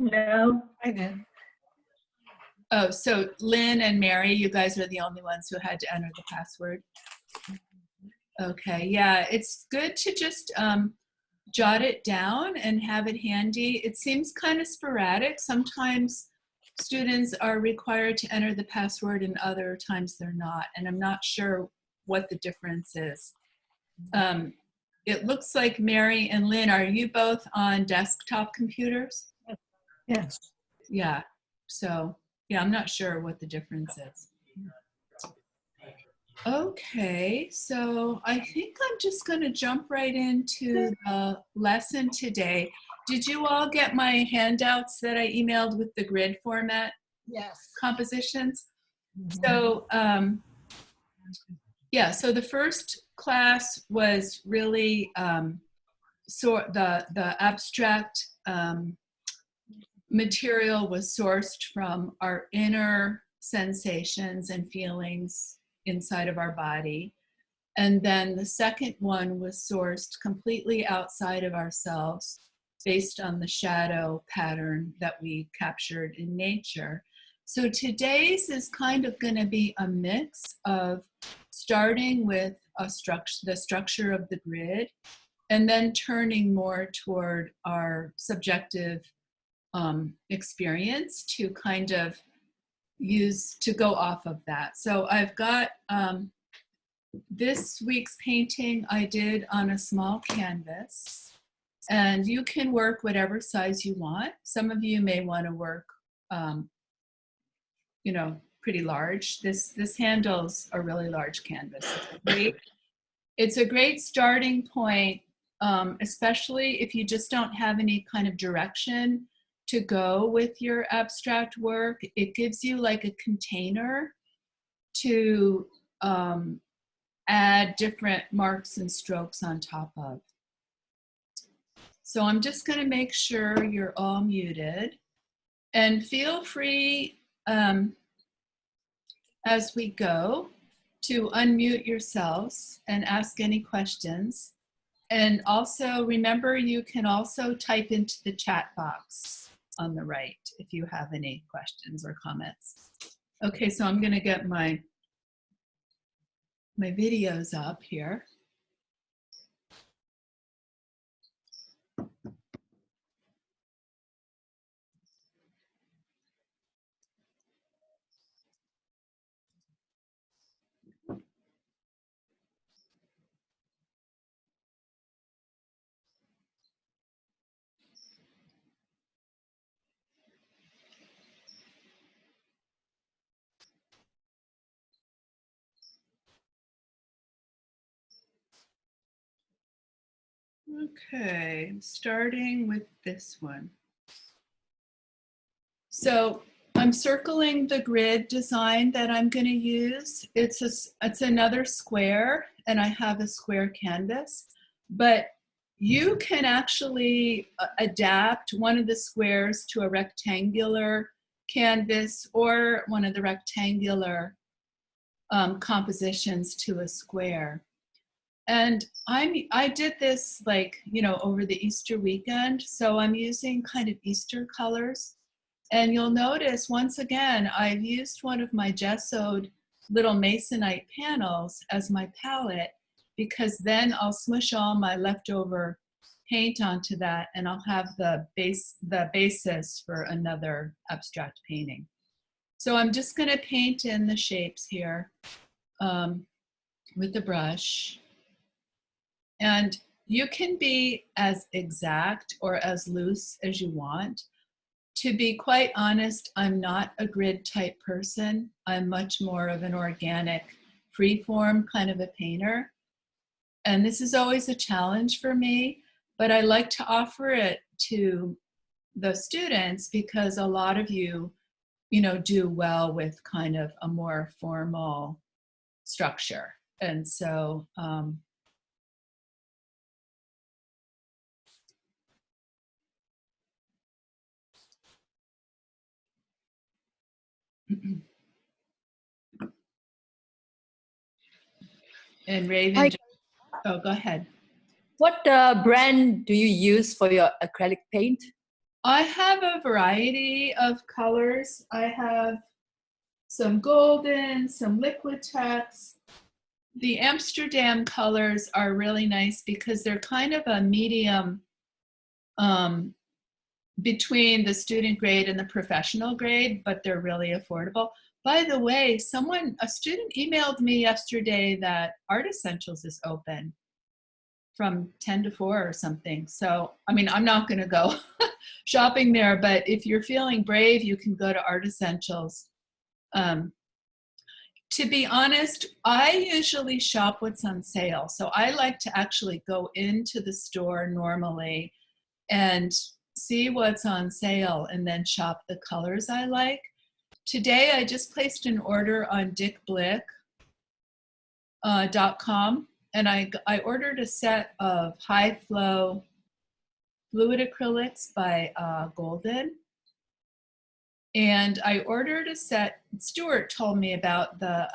No. I did. Oh, so Lynn and Mary, you guys are the only ones who had to enter the password. Okay, yeah, it's good to just jot it down and have it handy. It seems kind of sporadic. Sometimes students are required to enter the password and other times they're not. And I'm not sure what the difference is. It looks like Mary and Lynn, are you both on desktop computers? Yes. Yeah, so yeah, I'm not sure what the difference is. Okay, so I think I'm just going to jump right into the lesson today. Did you all get my handouts that I emailed with the grid format Yes. compositions? So yeah, so the first class was really the abstract material was sourced from our inner sensations and feelings inside of our body. And then the second one was sourced completely outside of ourselves based on the shadow pattern that we captured in nature. So today's is kind of going to be a mix of starting with the structure of the grid and then turning more toward our subjective experience to kind of to go off of that. So I've got this week's painting I did on a small canvas, and you can work whatever size you want. Some of you may want to work, you know, pretty large. This handles a really large canvas. It's a great starting point, especially if you just don't have any kind of direction to go with your abstract work. It gives you like a container to add different marks and strokes on top of. So I'm just going to make sure you're all muted, and feel free as we go to unmute yourselves and ask any questions. And also remember, you can also type into the chat box on the right if you have any questions or comments. Okay, so I'm going to get my videos up here. Okay, starting with this one. So I'm circling the grid design that I'm going to use. It's another square, and I have a square canvas, but you can actually adapt one of the squares to a rectangular canvas or one of the rectangular compositions to a square. And I did this over the Easter weekend, so I'm using kind of Easter colors. And you'll notice, once again, I've used one of my gessoed little masonite panels as my palette, because then I'll smush all my leftover paint onto that, and I'll have the basis for another abstract painting. So I'm just going to paint in the shapes here with the brush. And you can be as exact or as loose as you want. To be quite honest, I'm not a grid type person. I'm much more of an organic, free-form kind of a painter. And this is always a challenge for me, but I like to offer it to the students because a lot of you, do well with kind of a more formal structure. And so, and Raven, oh, go ahead. What brand do you use for your acrylic paint? I have a variety of colors. I have some golden, some Liquitex. The Amsterdam colors are really nice because they're kind of a medium um, between the student grade and the professional grade, but they're really affordable. By the way, a student emailed me yesterday that Art Essentials is open from 10 to 4 or something. So, I mean, I'm not going to go shopping there, but if you're feeling brave, you can go to Art Essentials. Um, to be honest, I usually shop what's on sale. So I like to actually go into the store normally and see what's on sale and then shop the colors I like. Today, I just placed an order on dickblick.com and I ordered a set of high flow fluid acrylics by Golden. And I ordered a set. Stuart told me about the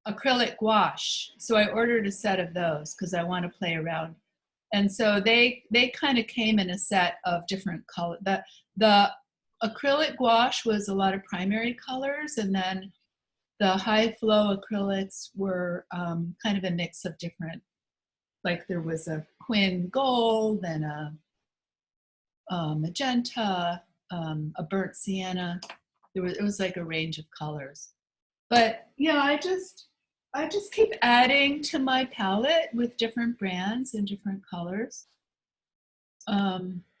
acrylic gouache. So I ordered a set of those because I want to play around. And so they kind of came in a set of different colors. The acrylic gouache was a lot of primary colors, and then the high flow acrylics were kind of a mix of different, like there was a quin gold and a magenta, a burnt sienna. It was like a range of colors. But yeah, I just keep adding to my palette with different brands and different colors.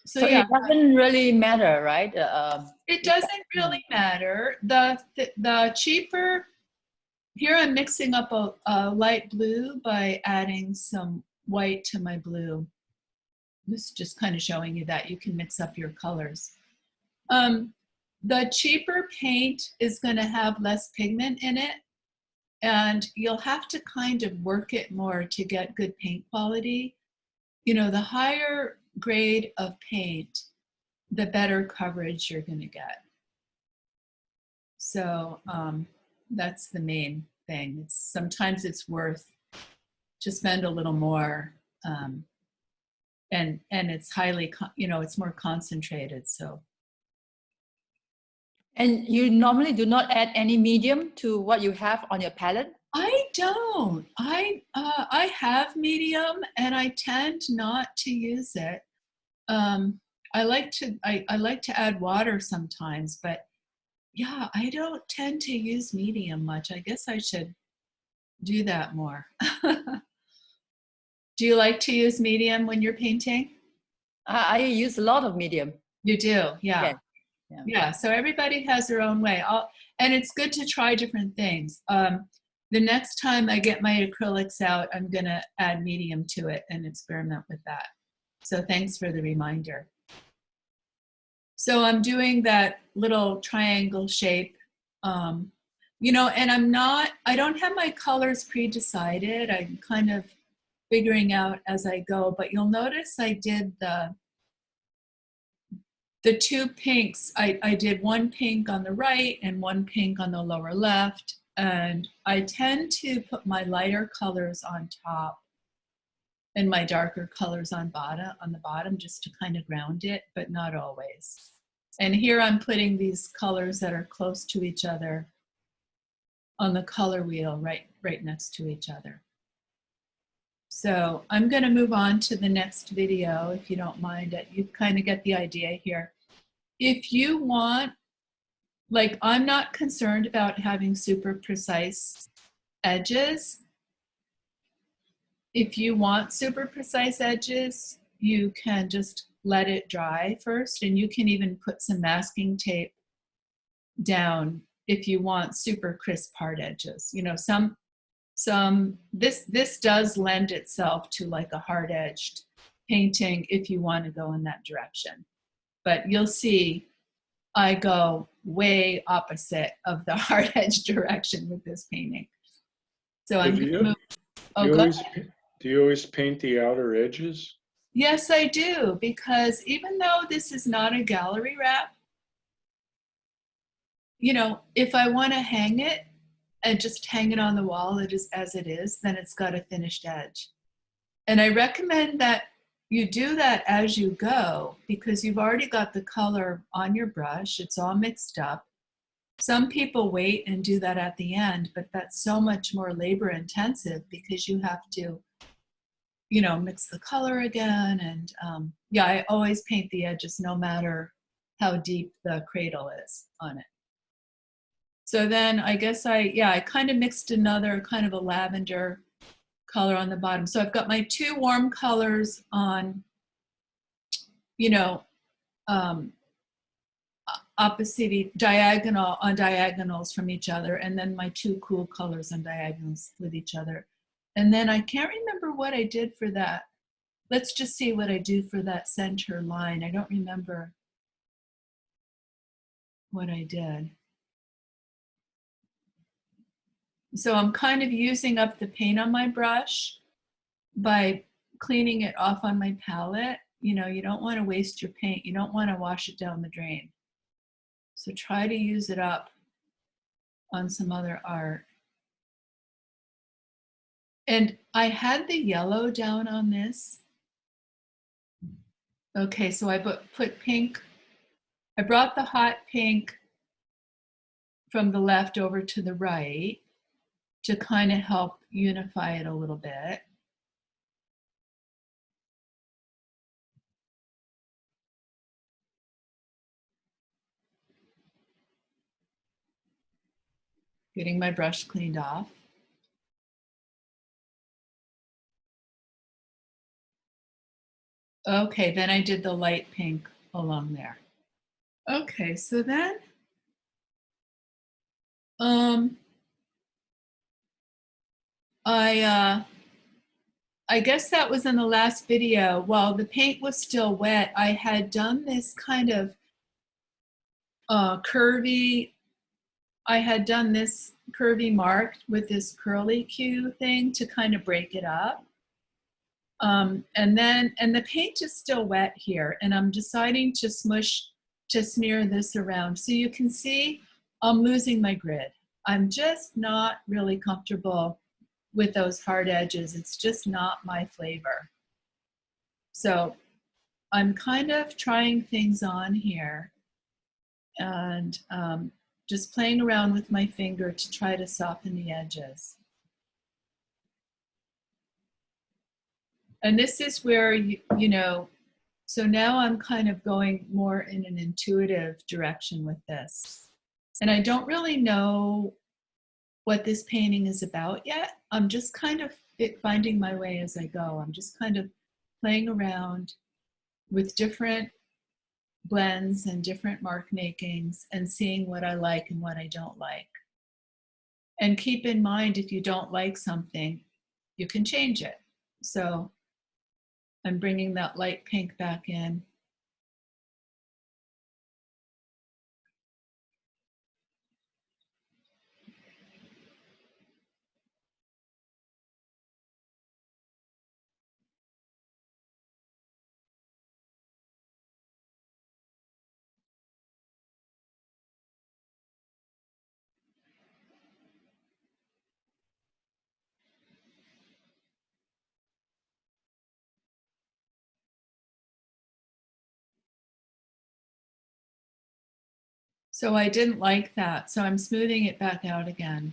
So yeah, it doesn't really matter, right? it doesn't really matter. The cheaper, here I'm mixing up a light blue by adding some white to my blue. This is just kind of showing you that you can mix up your colors. The cheaper paint is going to have less pigment in it, and you'll have to kind of work it more to get good paint quality. You know, the higher grade of paint, the better coverage you're going to get. So that's the main thing. Sometimes it's worth to spend a little more, and it's highly, it's more concentrated. So. And you normally do not add any medium to what you have on your palette? I don't. I have medium, and I tend not to use it. I like to add water sometimes, but yeah, I don't tend to use medium much. I guess I should do that more. Do you like to use medium when you're painting? I use a lot of medium. You do, yeah. Yeah. Yeah, so everybody has their own way. And it's good to try different things. The next time I get my acrylics out, I'm gonna add medium to it and experiment with that. So thanks for the reminder. So I'm doing that little triangle shape, and I don't have my colors pre-decided. I'm kind of figuring out as I go, but you'll notice I did the two pinks. I did one pink on the right and one pink on the lower left. And I tend to put my lighter colors on top and my darker colors on the bottom just to kind of ground it, but not always. And here I'm putting these colors that are close to each other on the color wheel right next to each other. So I'm going to move on to the next video, if you don't mind. You kind of get the idea here. If you want, like, I'm not concerned about having super precise edges. If you want super precise edges, you can just let it dry first, and you can even put some masking tape down if you want super crisp hard edges. You know, this does lend itself to like a hard-edged painting if you want to go in that direction. But you'll see I go way opposite of the hard-edged direction with this painting. So I'm going to move. Do you always paint the outer edges? Yes, I do, because even though this is not a gallery wrap, you know, if I want to hang it and just hang it on the wall as it is, then it's got a finished edge. And I recommend that you do that as you go because you've already got the color on your brush. It's all mixed up. Some people wait and do that at the end, but that's so much more labor intensive because you have to, you know, mix the color again. And yeah, I always paint the edges no matter how deep the cradle is on it. So then I guess I kind of mixed another kind of a lavender color on the bottom. So I've got my two warm colors on, you know, opposite diagonals from each other, and then my two cool colors on diagonals with each other. And then I can't remember what I did for that. Let's just see what I do for that center line. I don't remember what I did. So I'm kind of using up the paint on my brush by cleaning it off on my palette. You know, you don't want to waste your paint. You don't want to wash it down the drain. So try to use it up on some other art. And I had the yellow down on this. Okay, so I put pink. I brought the hot pink from the left over to the right to kind of help unify it a little bit. Getting my brush cleaned off. Okay, then I did the light pink along there. Okay, so then I guess that was in the last video. While the paint was still wet, I had done this kind of curvy, I had done this curvy mark with this curly Q thing to kind of break it up. And the paint is still wet here, and I'm deciding to smear this around. So you can see I'm losing my grid. I'm just not really comfortable with those hard edges. It's just not my flavor. So I'm kind of trying things on here and just playing around with my finger to try to soften the edges. And this is where, you know, so now I'm kind of going more in an intuitive direction with this. And I don't really know what this painting is about yet. I'm just kind of finding my way as I go. I'm just kind of playing around with different blends and different mark makings and seeing what I like and what I don't like. And keep in mind, if you don't like something, you can change it. So I'm bringing that light pink back in. So I didn't like that, so I'm smoothing it back out again.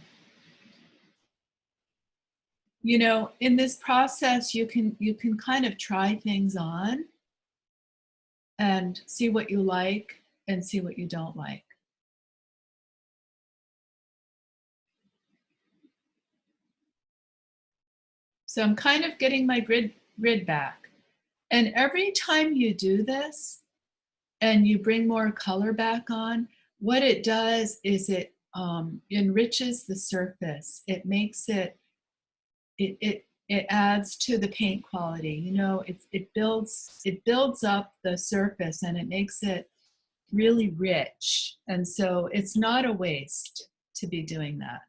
You know, in this process, you can kind of try things on and see what you like and see what you don't like. So I'm kind of getting my grid back. And every time you do this and you bring more color back on, what it does is it enriches the surface. It makes it adds to the paint quality. You know, it builds up the surface and it makes it really rich. And so it's not a waste to be doing that.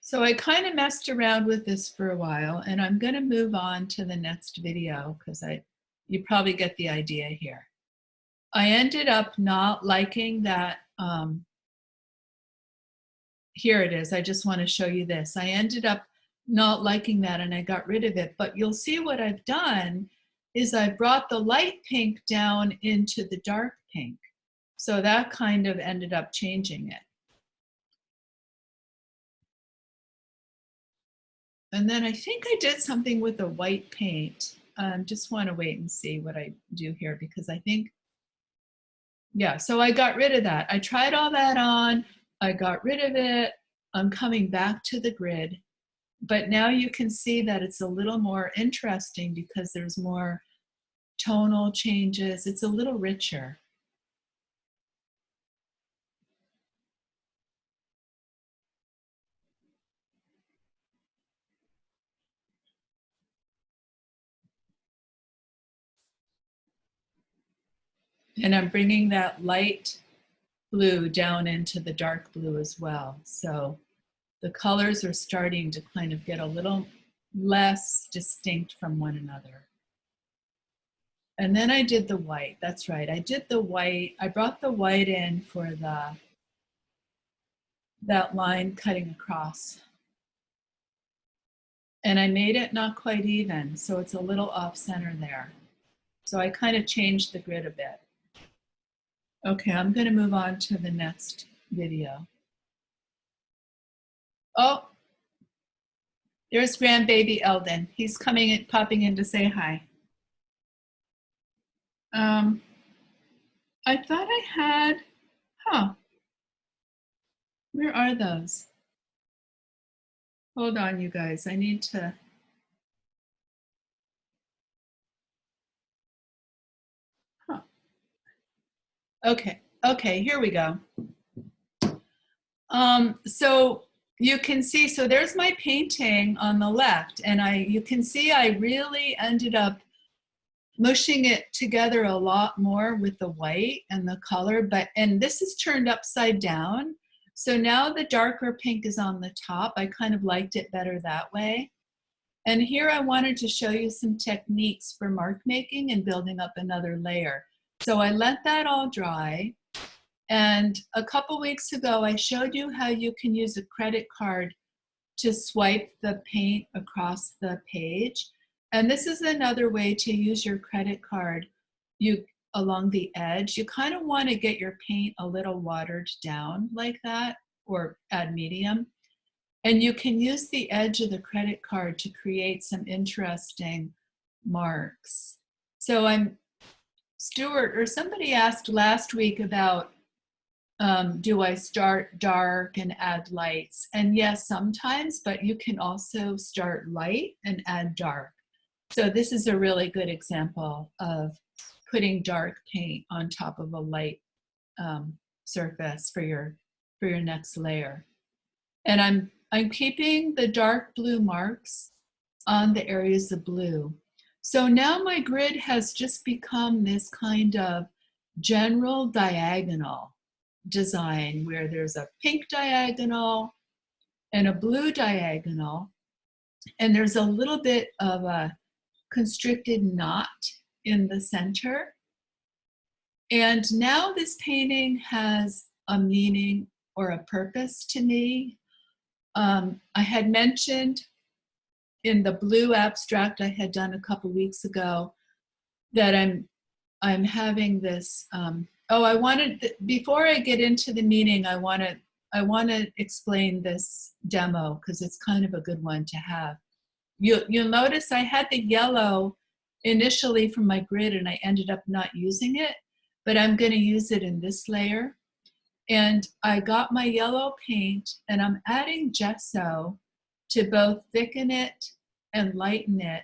So I kind of messed around with this for a while, and I'm going to move on to the next video because you probably get the idea here. I ended up not liking that here it is. I just want to show you this. I ended up not liking that and I got rid of it, but you'll see what I've done is I brought the light pink down into the dark pink. So that kind of ended up changing it. And then I think I did something with the white paint. Just want to wait and see what I do here because I think, yeah, so I got rid of that. I tried all that on, I got rid of it. I'm coming back to the grid, but now you can see that it's a little more interesting because there's more tonal changes. It's a little richer. And I'm bringing that light blue down into the dark blue as well. So the colors are starting to kind of get a little less distinct from one another. And then I did the white. That's right. I did the white. I brought the white in for that line cutting across. And I made it not quite even, so it's a little off center there. So I kind of changed the grid a bit. Okay, I'm going to move on to the next video. Oh, there's grandbaby Eldon. He's coming in, popping in to say hi. I thought I had, where are those? Hold on, you guys, I need to. Okay, here we go. So you can see, so there's my painting on the left, and you can see I really ended up mushing it together a lot more with the white and the color, and this is turned upside down. So now the darker pink is on the top. I kind of liked it better that way. And here I wanted to show you some techniques for mark making and building up another layer. So I let that all dry. And a couple weeks ago, I showed you how you can use a credit card to swipe the paint across the page. And this is another way to use your credit card along the edge. You kind of want to get your paint a little watered down like that, or add medium. And you can use the edge of the credit card to create some interesting marks. So Stuart, or somebody asked last week about, do I start dark and add lights? And yes, sometimes, but you can also start light and add dark. So this is a really good example of putting dark paint on top of a light surface for your next layer. And I'm keeping the dark blue marks on the areas of blue. So now my grid has just become this kind of general diagonal design where there's a pink diagonal and a blue diagonal, and there's a little bit of a constricted knot in the center. And now this painting has a meaning or a purpose to me. I had mentioned in the blue abstract I had done a couple weeks ago that I'm having this, before I get into the meaning, I want to explain this demo because it's kind of a good one to have. You'll notice I had the yellow initially from my grid and I ended up not using it, but I'm going to use it in this layer. And I got my yellow paint and I'm adding gesso to both thicken it and lighten it.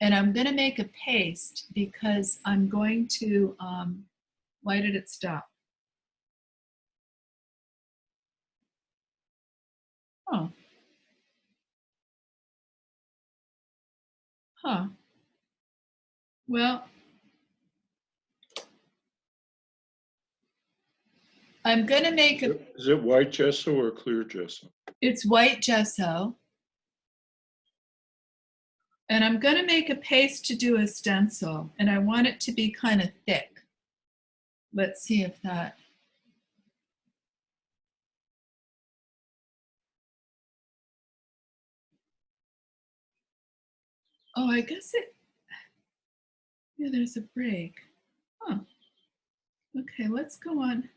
And I'm going to make a paste because I'm going to, why did it stop? Oh. Huh. Well, I'm going to make a... Is it white gesso or clear gesso? It's white gesso. And I'm going to make a paste to do a stencil. And I want it to be kind of thick. Let's see if that... Oh, I guess yeah, there's a break. Huh. Okay, let's go on.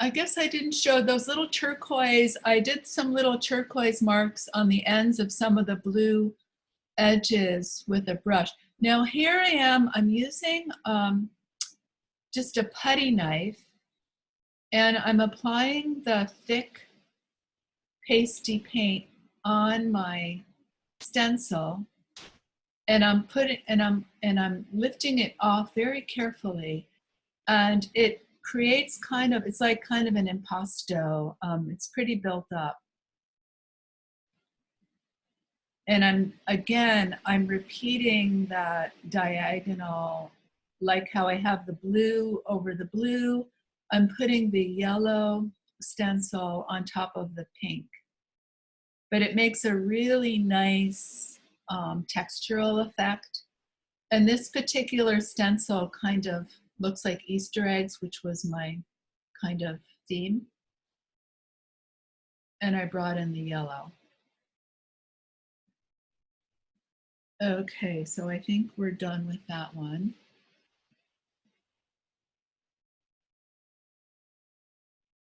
I guess I didn't show those little turquoise. I did some little turquoise marks on the ends of some of the blue edges with a brush. Now here I am, I'm using just a putty knife, and I'm applying the thick pasty paint on my stencil, and I'm lifting it off very carefully, and it creates it's like kind of an impasto. It's pretty built up. And I'm repeating that diagonal, like how I have the blue over the blue. I'm putting the yellow stencil on top of the pink. But it makes a really nice textural effect. And this particular stencil kind of looks like Easter eggs, which was my kind of theme. And I brought in the yellow. Okay, so I think we're done with that one.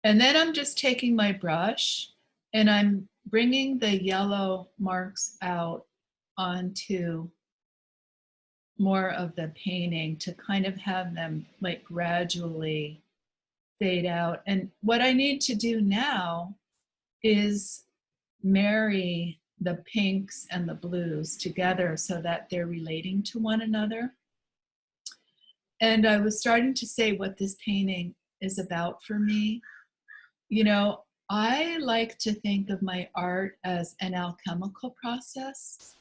And then I'm just taking my brush and I'm bringing the yellow marks out onto more of the painting to kind of have them like gradually fade out. And what I need to do now is marry the pinks and the blues together so that they're relating to one another. And I was starting to say what this painting is about for me. You know, I like to think of my art as an alchemical process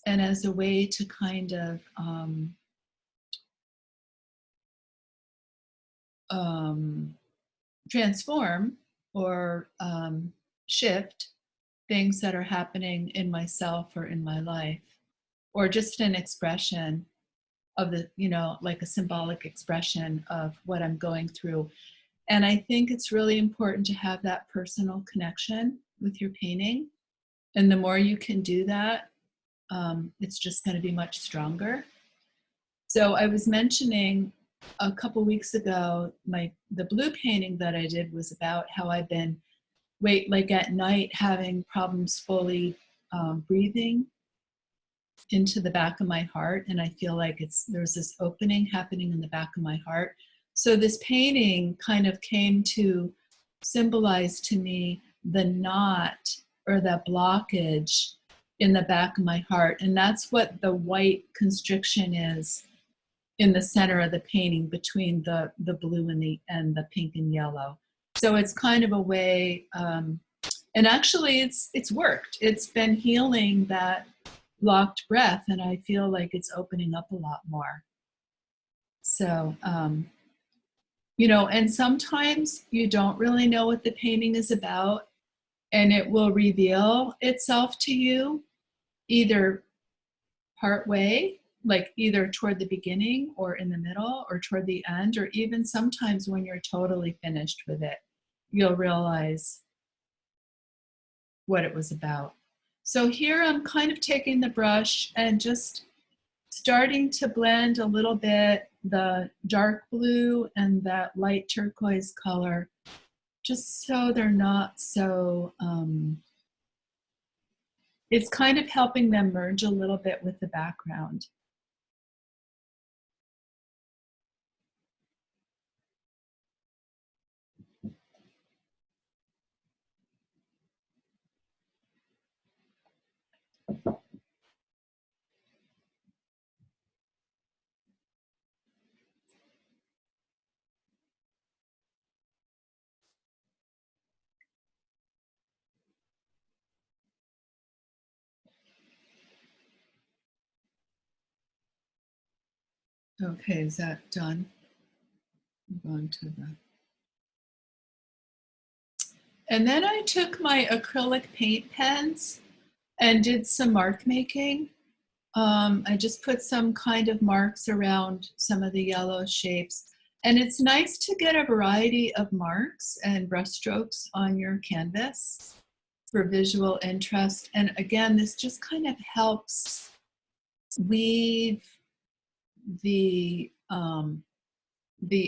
and as a way to kind of transform or shift things that are happening in myself or in my life, or just an expression of the, you know, like a symbolic expression of what I'm going through. And I think it's really important to have that personal connection with your painting. And the more you can do that, it's just going to be much stronger. So I was mentioning a couple weeks ago, the blue painting that I did was about how I've been like at night having problems fully breathing into the back of my heart, and I feel like there's this opening happening in the back of my heart. So this painting kind of came to symbolize to me the knot or the blockage in the back of my heart, and that's what the white constriction is in the center of the painting between the blue and the pink and yellow. So it's kind of a way, and actually it's worked. It's been healing that blocked breath, and I feel like it's opening up a lot more. So, you know, and sometimes you don't really know what the painting is about, and it will reveal itself to you either part way, like either toward the beginning or in the middle or toward the end, or even sometimes when you're totally finished with it, you'll realize what it was about. So here I'm kind of taking the brush and just starting to blend a little bit the dark blue and that light turquoise color, just so they're not so, it's kind of helping them merge a little bit with the background. Okay, is that done? I'm going to the... And then I took my acrylic paint pens and did some mark making. I just put some kind of marks around some of the yellow shapes. And it's nice to get a variety of marks and brushstrokes on your canvas for visual interest. And again, this just kind of helps weave the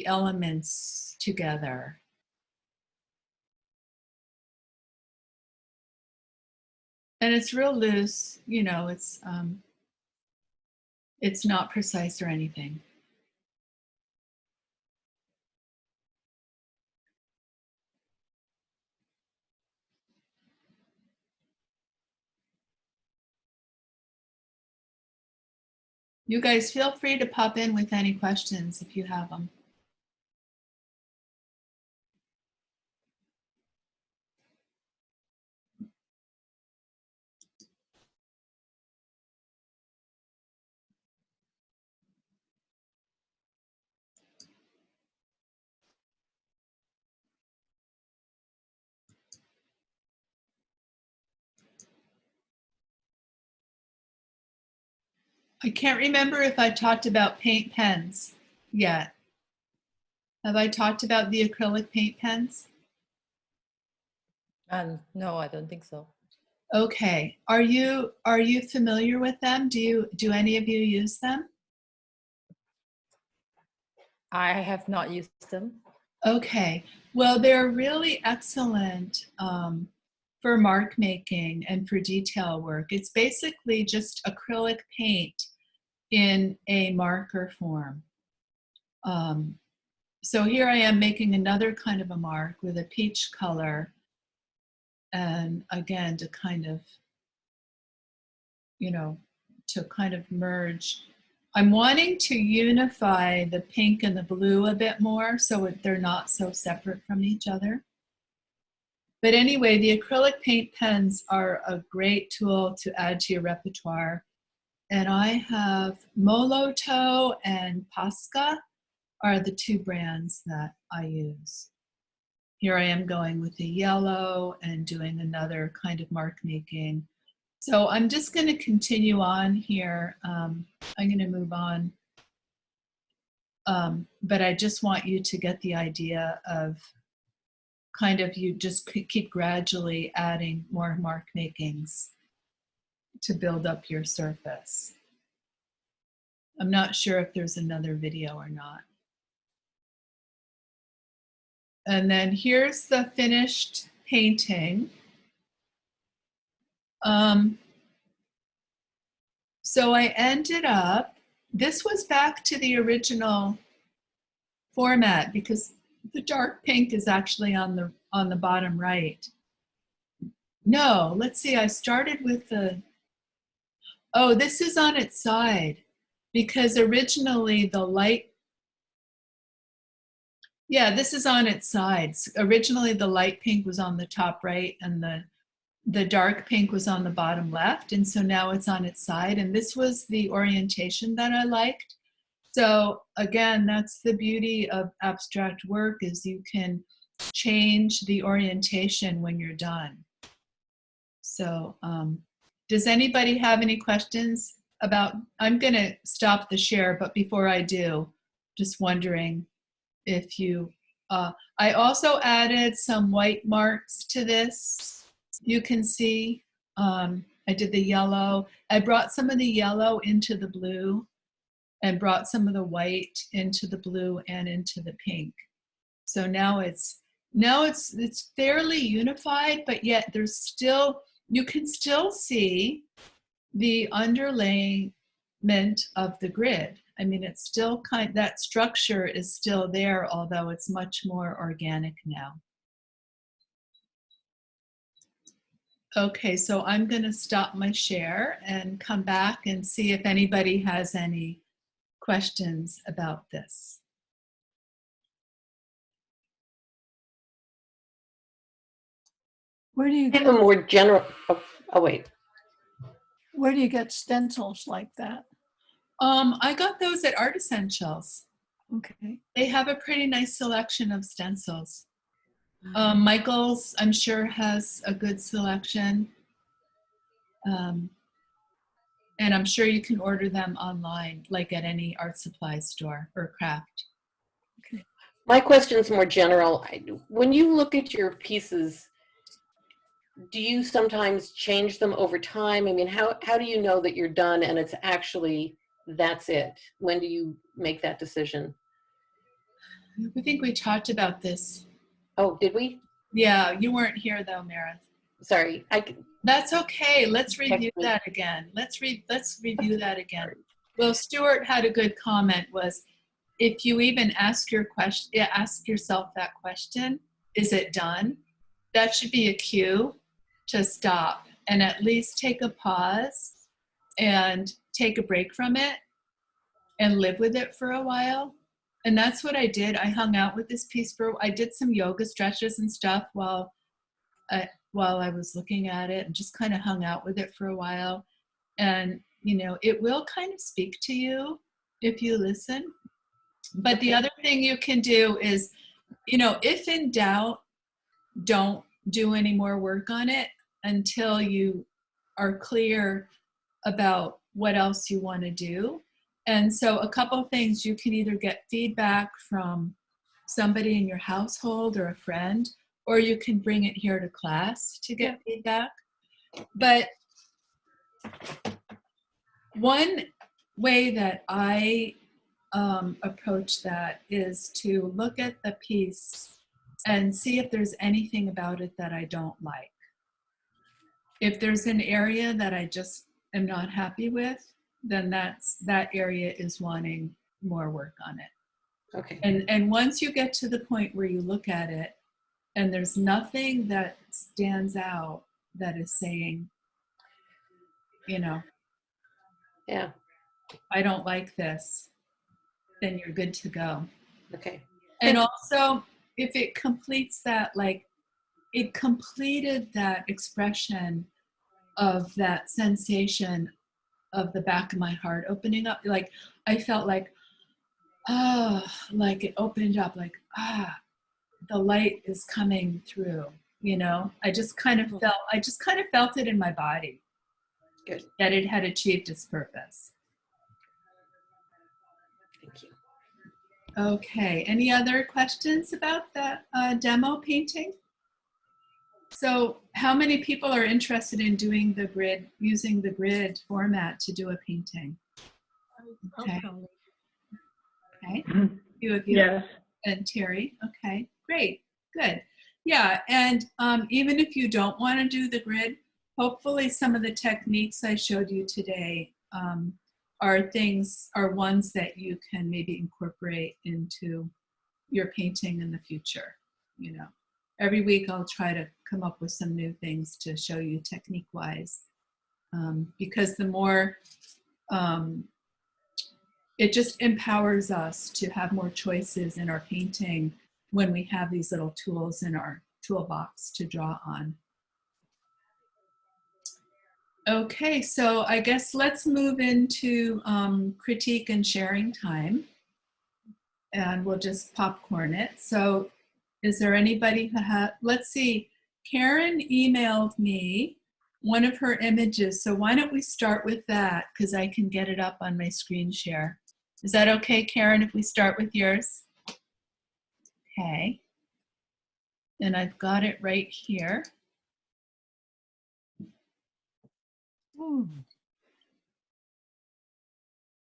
elements together. And it's real loose, you know, it's not precise or anything. You guys feel free to pop in with any questions if you have them. I can't remember if I talked about paint pens yet. Have I talked about the acrylic paint pens? No, I don't think so. Okay. Are you familiar with them? Do any of you use them? I have not used them. Okay. Well, they're really excellent for mark making and for detail work. It's basically just acrylic paint in a marker form. So here I am making another kind of a mark with a peach color. And again, to kind of, you know, to kind of merge. I'm wanting to unify the pink and the blue a bit more so they're not so separate from each other. But anyway, the acrylic paint pens are a great tool to add to your repertoire. And I have Moloto and Posca are the two brands that I use. Here I am going with the yellow and doing another kind of mark making. So I'm just going to continue on here. I'm going to move on. But I just want you to get the idea of kind of you just keep gradually adding more mark makings to build up your surface. I'm not sure if there's another video or not. And then here's the finished painting. So I ended up, this was back to the original format because the dark pink is actually on the bottom right. No, let's see, I started with oh, this is on its side because originally the light, yeah, this is on its sides. Originally the light pink was on the top right and the dark pink was on the bottom left. And so now it's on its side. And this was the orientation that I liked. So again, that's the beauty of abstract work is you can change the orientation when you're done. So does anybody have any questions about, I'm gonna stop the share, but before I do, just wondering if you, I also added some white marks to this. You can see I did the yellow. I brought some of the yellow into the blue and brought some of the white into the blue and into the pink. So now it's fairly unified, but yet there's still, you can still see the underlayment of the grid. I mean, it's still that structure is still there, although it's much more organic now. Okay, so I'm going to stop my share and come back and see if anybody has any questions about this. Where do you I have a more general, oh wait. where do you get stencils like that? I got those at Art Essentials. Okay. They have a pretty nice selection of stencils. Michael's, I'm sure, has a good selection. And I'm sure you can order them online, like at any art supply store or craft. Okay. My question's more general. When you look at your pieces, do you sometimes change them over time? I mean, how do you know that you're done and it's actually, that's it? When do you make that decision? I think we talked about this. Oh, did we? Yeah, you weren't here though, Meredith. Sorry. That's okay. Let's review me. that again. Let's review that again. Well, Stuart had a good comment, was if you even ask yourself that question, is it done? That should be a cue to stop and at least take a pause and take a break from it and live with it for a while. And that's what I did. I hung out with this piece I did some yoga stretches and stuff while I was looking at it, and just kind of hung out with it for a while. And, you know, it will kind of speak to you if you listen. But the other thing you can do is, you know, if in doubt, don't do any more work on it until you are clear about what else you want to do. And so a couple of things, you can either get feedback from somebody in your household or a friend, or you can bring it here to class to get feedback. But one way that I approach that is to look at the piece and see if there's anything about it that I don't like. If there's an area that I just am not happy with, then that area is wanting more work on it. Okay. And once you get to the point where you look at it and there's nothing that stands out that is saying, you know, Yeah. I don't like this, then you're good to go. Okay. And also, if it completes that, like, it completed that expression of that sensation of the back of my heart opening up. Like, I felt like, like it opened up, like, the light is coming through, you know? I just kind of felt it in my body. Good. That it had achieved its purpose. Thank you. Okay, any other questions about that demo painting? So how many people are interested in doing the grid, using the grid format to do a painting? Okay. Okay. Few of you. Yes. And Terry. Okay, great, good. Yeah, and even if you don't want to do the grid, hopefully some of the techniques I showed you today are ones that you can maybe incorporate into your painting in the future. You know, every week I'll try to come up with some new things to show you technique-wise, because the more it just empowers us to have more choices in our painting when we have these little tools in our toolbox to draw on. Okay, so I guess let's move into critique and sharing time. And we'll just popcorn it. So is there anybody who let's see, Karen emailed me one of her images. So why don't we start with that, because I can get it up on my screen share. Is that okay, Karen, if we start with yours? Okay. And I've got it right here.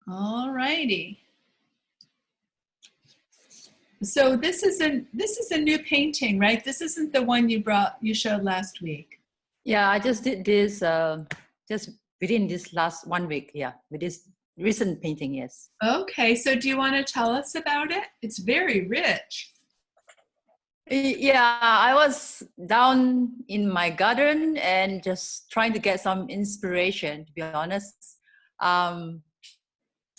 All righty. So this is a new painting, right? This isn't the one you showed last week. Yeah, I just did this just within this last 1 week. Yeah, with this recent painting, yes. Okay, so do you want to tell us about it? It's very rich. Yeah, I was down in my garden and just trying to get some inspiration, to be honest.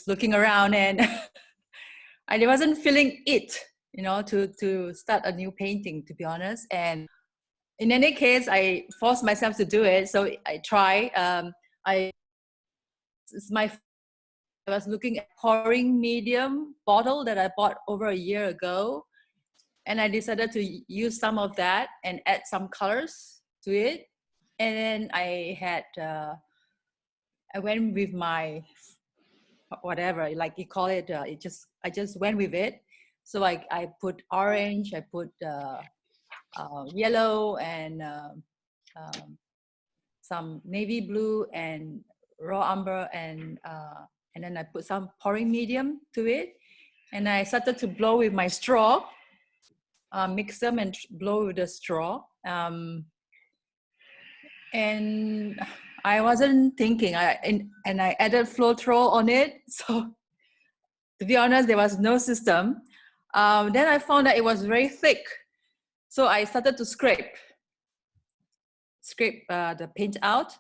Looking around and I wasn't feeling it, you know, to start a new painting, to be honest. And in any case, I forced myself to do it. So I try. I was looking at pouring medium bottle that I bought over a year ago. And I decided to use some of that and add some colors to it. And then I went with my, whatever, like you call it, I just went with it. So I put orange, I put yellow, and some navy blue and raw umber, and then I put some pouring medium to it, and I started to blow with my straw, mix them and blow with the straw, and I wasn't thinking. And I added Floetrol on it. So to be honest, there was no system. Then I found that it was very thick, so I started to scrape the paint out,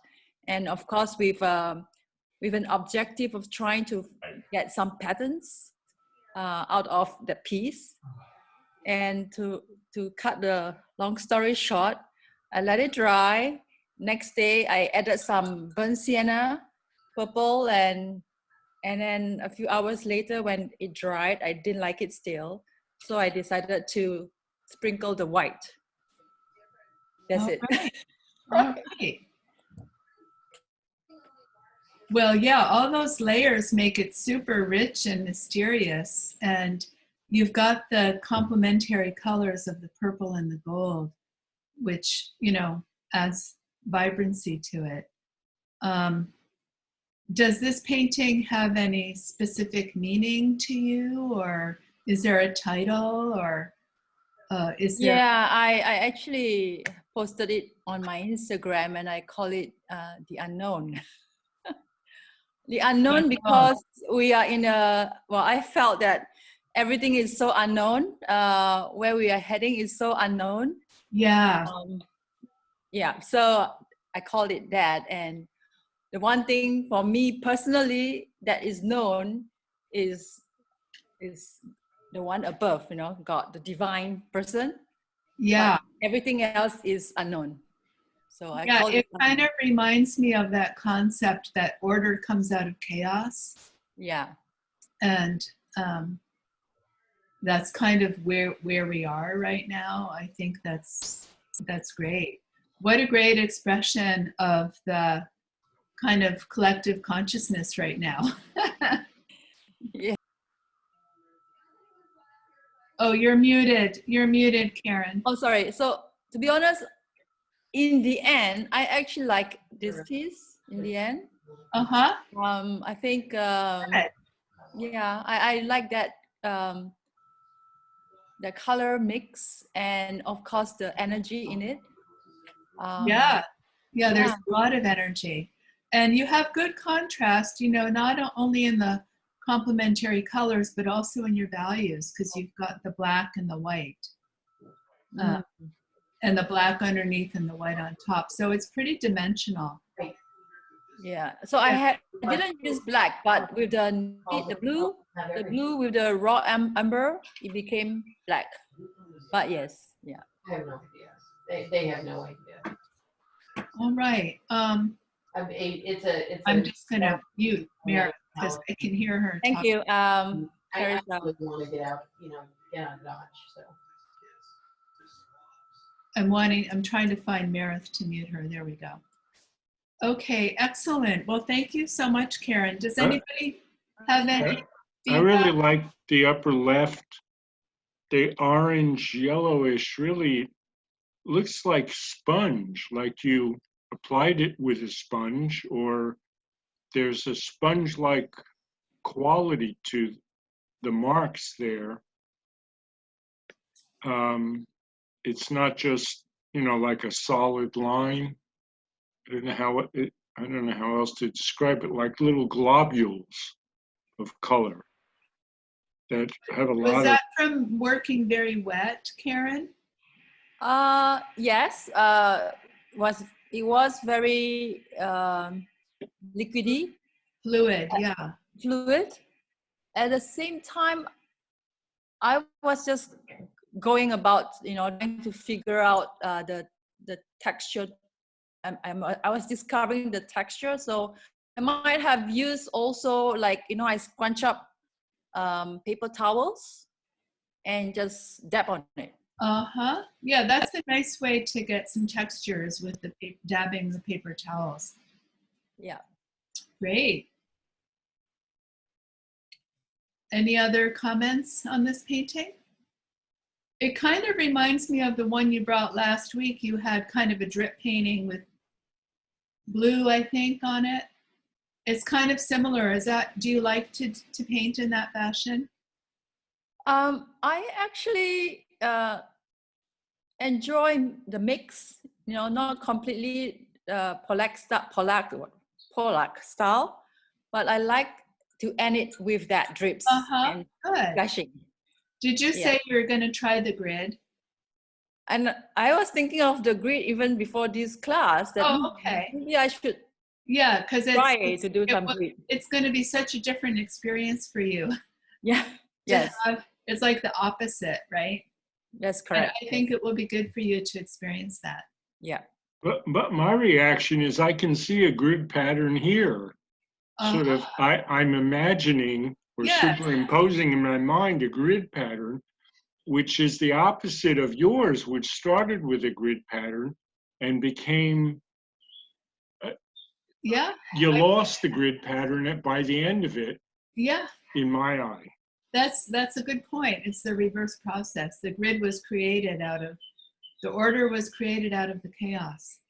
and of course with an objective of trying to get some patterns out of the piece. And to cut the long story short, I let it dry. Next day I added some burnt sienna purple, and then a few hours later when it dried, I didn't like it still, so I decided to sprinkle the white. That's it. All right. Well, yeah, all those layers make it super rich and mysterious. And you've got the complementary colors of the purple and the gold, which, you know, adds vibrancy to it. Does this painting have any specific meaning to you, or is there a title, or is there? Yeah, I actually posted it on my Instagram, and I call it The Unknown. The unknown, because we are in I felt that everything is so unknown. Where we are heading is so unknown. Yeah. Yeah, so I called it that. And the one thing for me personally that is known is the one above, you know, God, the divine person. Yeah. But everything else is unknown. So I Yeah, call it kind of reminds me of that concept that order comes out of chaos. Yeah. And that's kind of where we are right now. I think that's great. What a great expression of the kind of collective consciousness right now. Yeah. Oh, you're muted. You're muted, Karen. Oh, sorry. So to be honest, in the end, I actually like this piece in the end. Uh-huh. I think, yeah, I like that, the color mix, and of course the energy in it. Yeah, there's Yeah. a lot of energy. And you have good contrast, you know, not only in the complementary colors, but also in your values, because you've got the black and the white. And the black underneath and the white on top. So it's pretty dimensional. Yeah. So I didn't use black, but with the blue with the raw umber, it became black. But yes, yeah. I have no idea. They have no idea. All right. I'm just gonna mute Mary because I can hear her. Thank talk. you. I really want to get out, get out of Dodge. So I'm trying to find Meredith to mute her. There we go. Okay, excellent. Well, thank you so much, Karen. Does anybody have any feedback? I really like the upper left. The orange yellowish really looks like sponge, like you applied it with a sponge, or there's a sponge-like quality to the marks there. It's not just, like a solid line. I don't know how else to describe it, like little globules of color that have a lot of. Was that from working very wet, Karen? Yes. It was very liquidy. Fluid, yeah. Fluid. At the same time, I was just going about, trying to figure out the texture. I was discovering the texture, so I might have used also, like, I scrunch up paper towels and just dab on it. Uh-huh. Yeah, that's a nice way to get some textures with the dabbing the paper towels. Yeah. Great. Any other comments on this painting? It kind of reminds me of the one you brought last week. You had kind of a drip painting with blue, I think, on it. It's kind of similar. Is that, do you like to paint in that fashion? I actually enjoy the mix, not completely Polak style, but I like to end it with that drips and Good. flashing. Did you Yeah. say you were going to try the grid? And I was thinking of the grid even before this class that Okay. maybe I should Yeah, because try to do some grid. it's going to be such a different experience for you. Yeah. Yes. It's like the opposite, right? That's And correct. I think it will be good for you to experience that. Yeah. But my reaction is I can see a grid pattern here. Sort of, I'm imagining or Yes. superimposing in my mind a grid pattern, which is the opposite of yours, which started with a grid pattern and became, Yeah, you lost the grid pattern by the end of it, yeah. in my eye. That's a good point. It's the reverse process. The grid was created the order was created out of the chaos.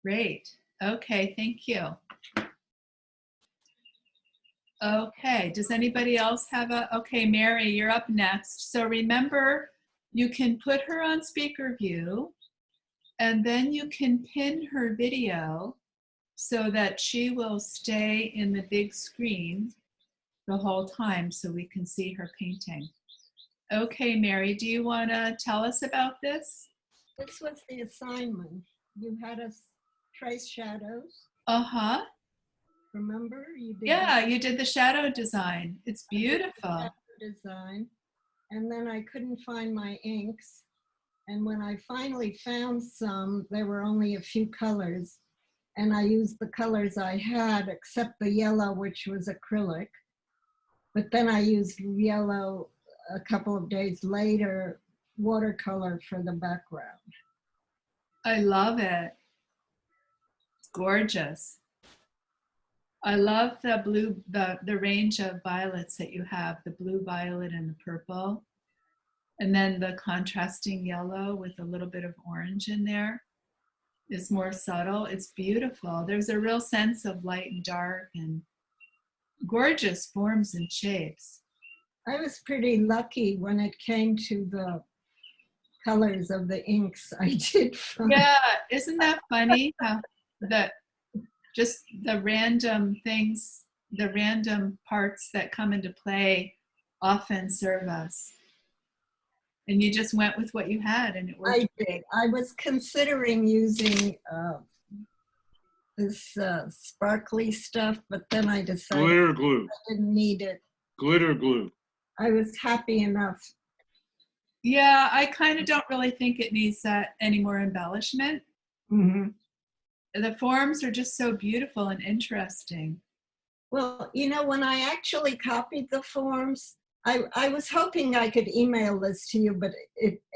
Great. Okay, thank you. Okay, does anybody else have okay, Mary, you're up next. So remember, you can put her on speaker view, and then you can pin her video so that she will stay in the big screen the whole time so we can see her painting. Okay, Mary, do you want to tell us about this? This was the assignment. You had us trace shadows. Uh-huh. Remember? You did Yeah, you did the shadow design. It's beautiful. design. And then I couldn't find my inks. And when I finally found some, there were only a few colors. And I used the colors I had, except the yellow, which was acrylic. But then I used yellow a couple of days later, watercolor for the background. I love it. It's gorgeous. I love the blue, the range of violets that you have, the blue, violet, and the purple. And then the contrasting yellow with a little bit of orange in there is more subtle. It's beautiful. There's a real sense of light and dark and gorgeous forms and shapes. I was pretty lucky when it came to the colors of the inks I did find. Yeah, isn't that funny how just the random things, the random parts that come into play often serve us. And you just went with what you had and it worked. I did. I was considering using this sparkly stuff, but then I decided Glitter glue, I didn't need it. glitter glue. I was happy enough. Yeah, I kind of don't really think it needs that any more embellishment. Mm-hmm. The forms are just so beautiful and interesting. Well, you know, when I actually copied the forms, I was hoping I could email this to you, but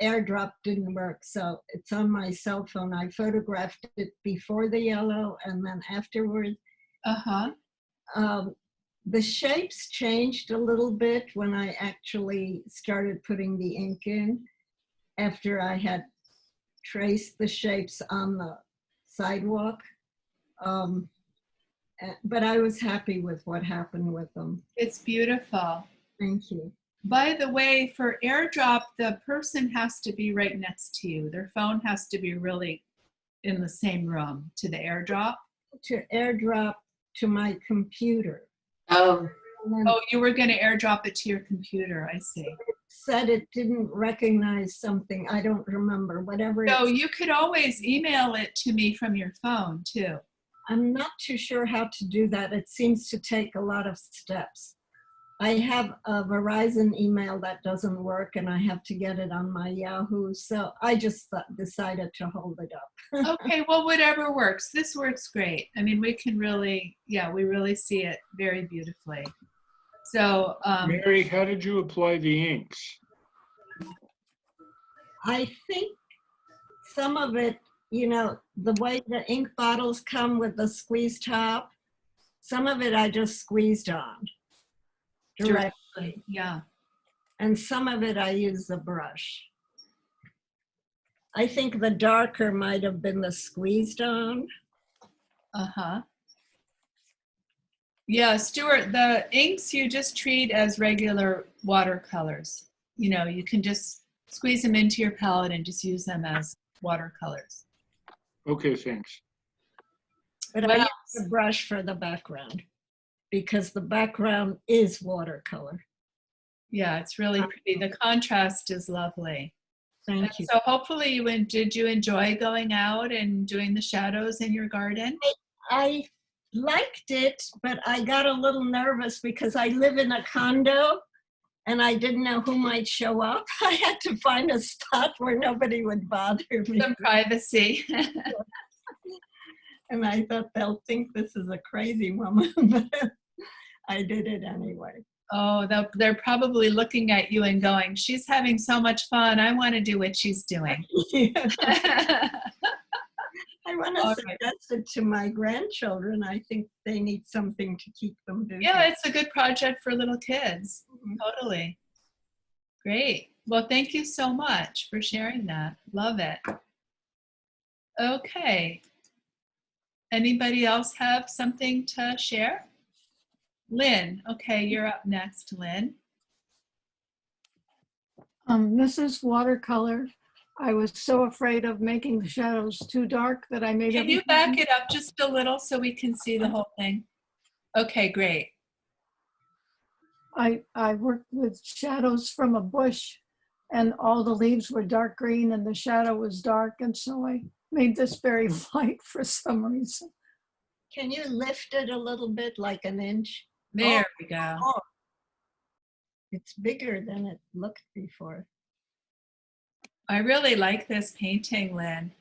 AirDrop didn't work. So it's on my cell phone. I photographed it before the yellow and then afterward. Uh-huh. The shapes changed a little bit when I actually started putting the ink in, after I had traced the shapes on the sidewalk. But I was happy with what happened with them. It's beautiful. Thank you. By the way, for AirDrop, the person has to be right next to you. Their phone has to be really in the same room to the AirDrop. To AirDrop to my computer. Oh, And then Oh, you were going to AirDrop it to your computer. I see. it said it didn't recognize something. I don't remember, whatever. So you could always email it to me from your phone too. I'm not too sure how to do that. It seems to take a lot of steps. I have a Verizon email that doesn't work and I have to get it on my Yahoo. So I just decided to hold it up. Okay, well, whatever works. This works great. I mean, we can really, yeah, we really see it very beautifully. So, Mary, how did you apply the inks? I think some of it, you know, the way the ink bottles come with the squeeze top, some of it I just squeezed on. directly. Yeah. And some of it I use the brush. I think the darker might have been the squeezed on. Uh-huh. Yeah, Stuart, the inks you just treat as regular watercolors. You know, you can just squeeze them into your palette and just use them as watercolors. Okay, thanks. But What I use else? the brush for the background because the background is watercolor. Yeah, it's really pretty. The contrast is lovely. And Thank you. so hopefully did you enjoy going out and doing the shadows in your garden? I liked it, but I got a little nervous because I live in a condo and I didn't know who might show up. I had to find a spot where nobody would bother me. Some privacy. And I thought they'll think this is a crazy woman, but I did it anyway. Oh, they're probably looking at you and going, she's having so much fun. I want to do what she's doing. I want to All suggest right. it to my grandchildren. I think they need something to keep them busy. Yeah, it's a good project for little kids. Totally. Great. Well, thank you so much for sharing that. Love it. Okay. Anybody else have something to share? Lynn, okay, you're up next, Lynn. This is watercolor. I was so afraid of making the shadows too dark that I made Can you everything- back it up just a little so we can see the whole thing? Okay, great. I worked with shadows from a bush and all the leaves were dark green and the shadow was dark. And so I made this very light for some reason. Can you lift it a little bit, like an inch? There we go. Oh, it's bigger than it looked before. I really like this painting, Lynn.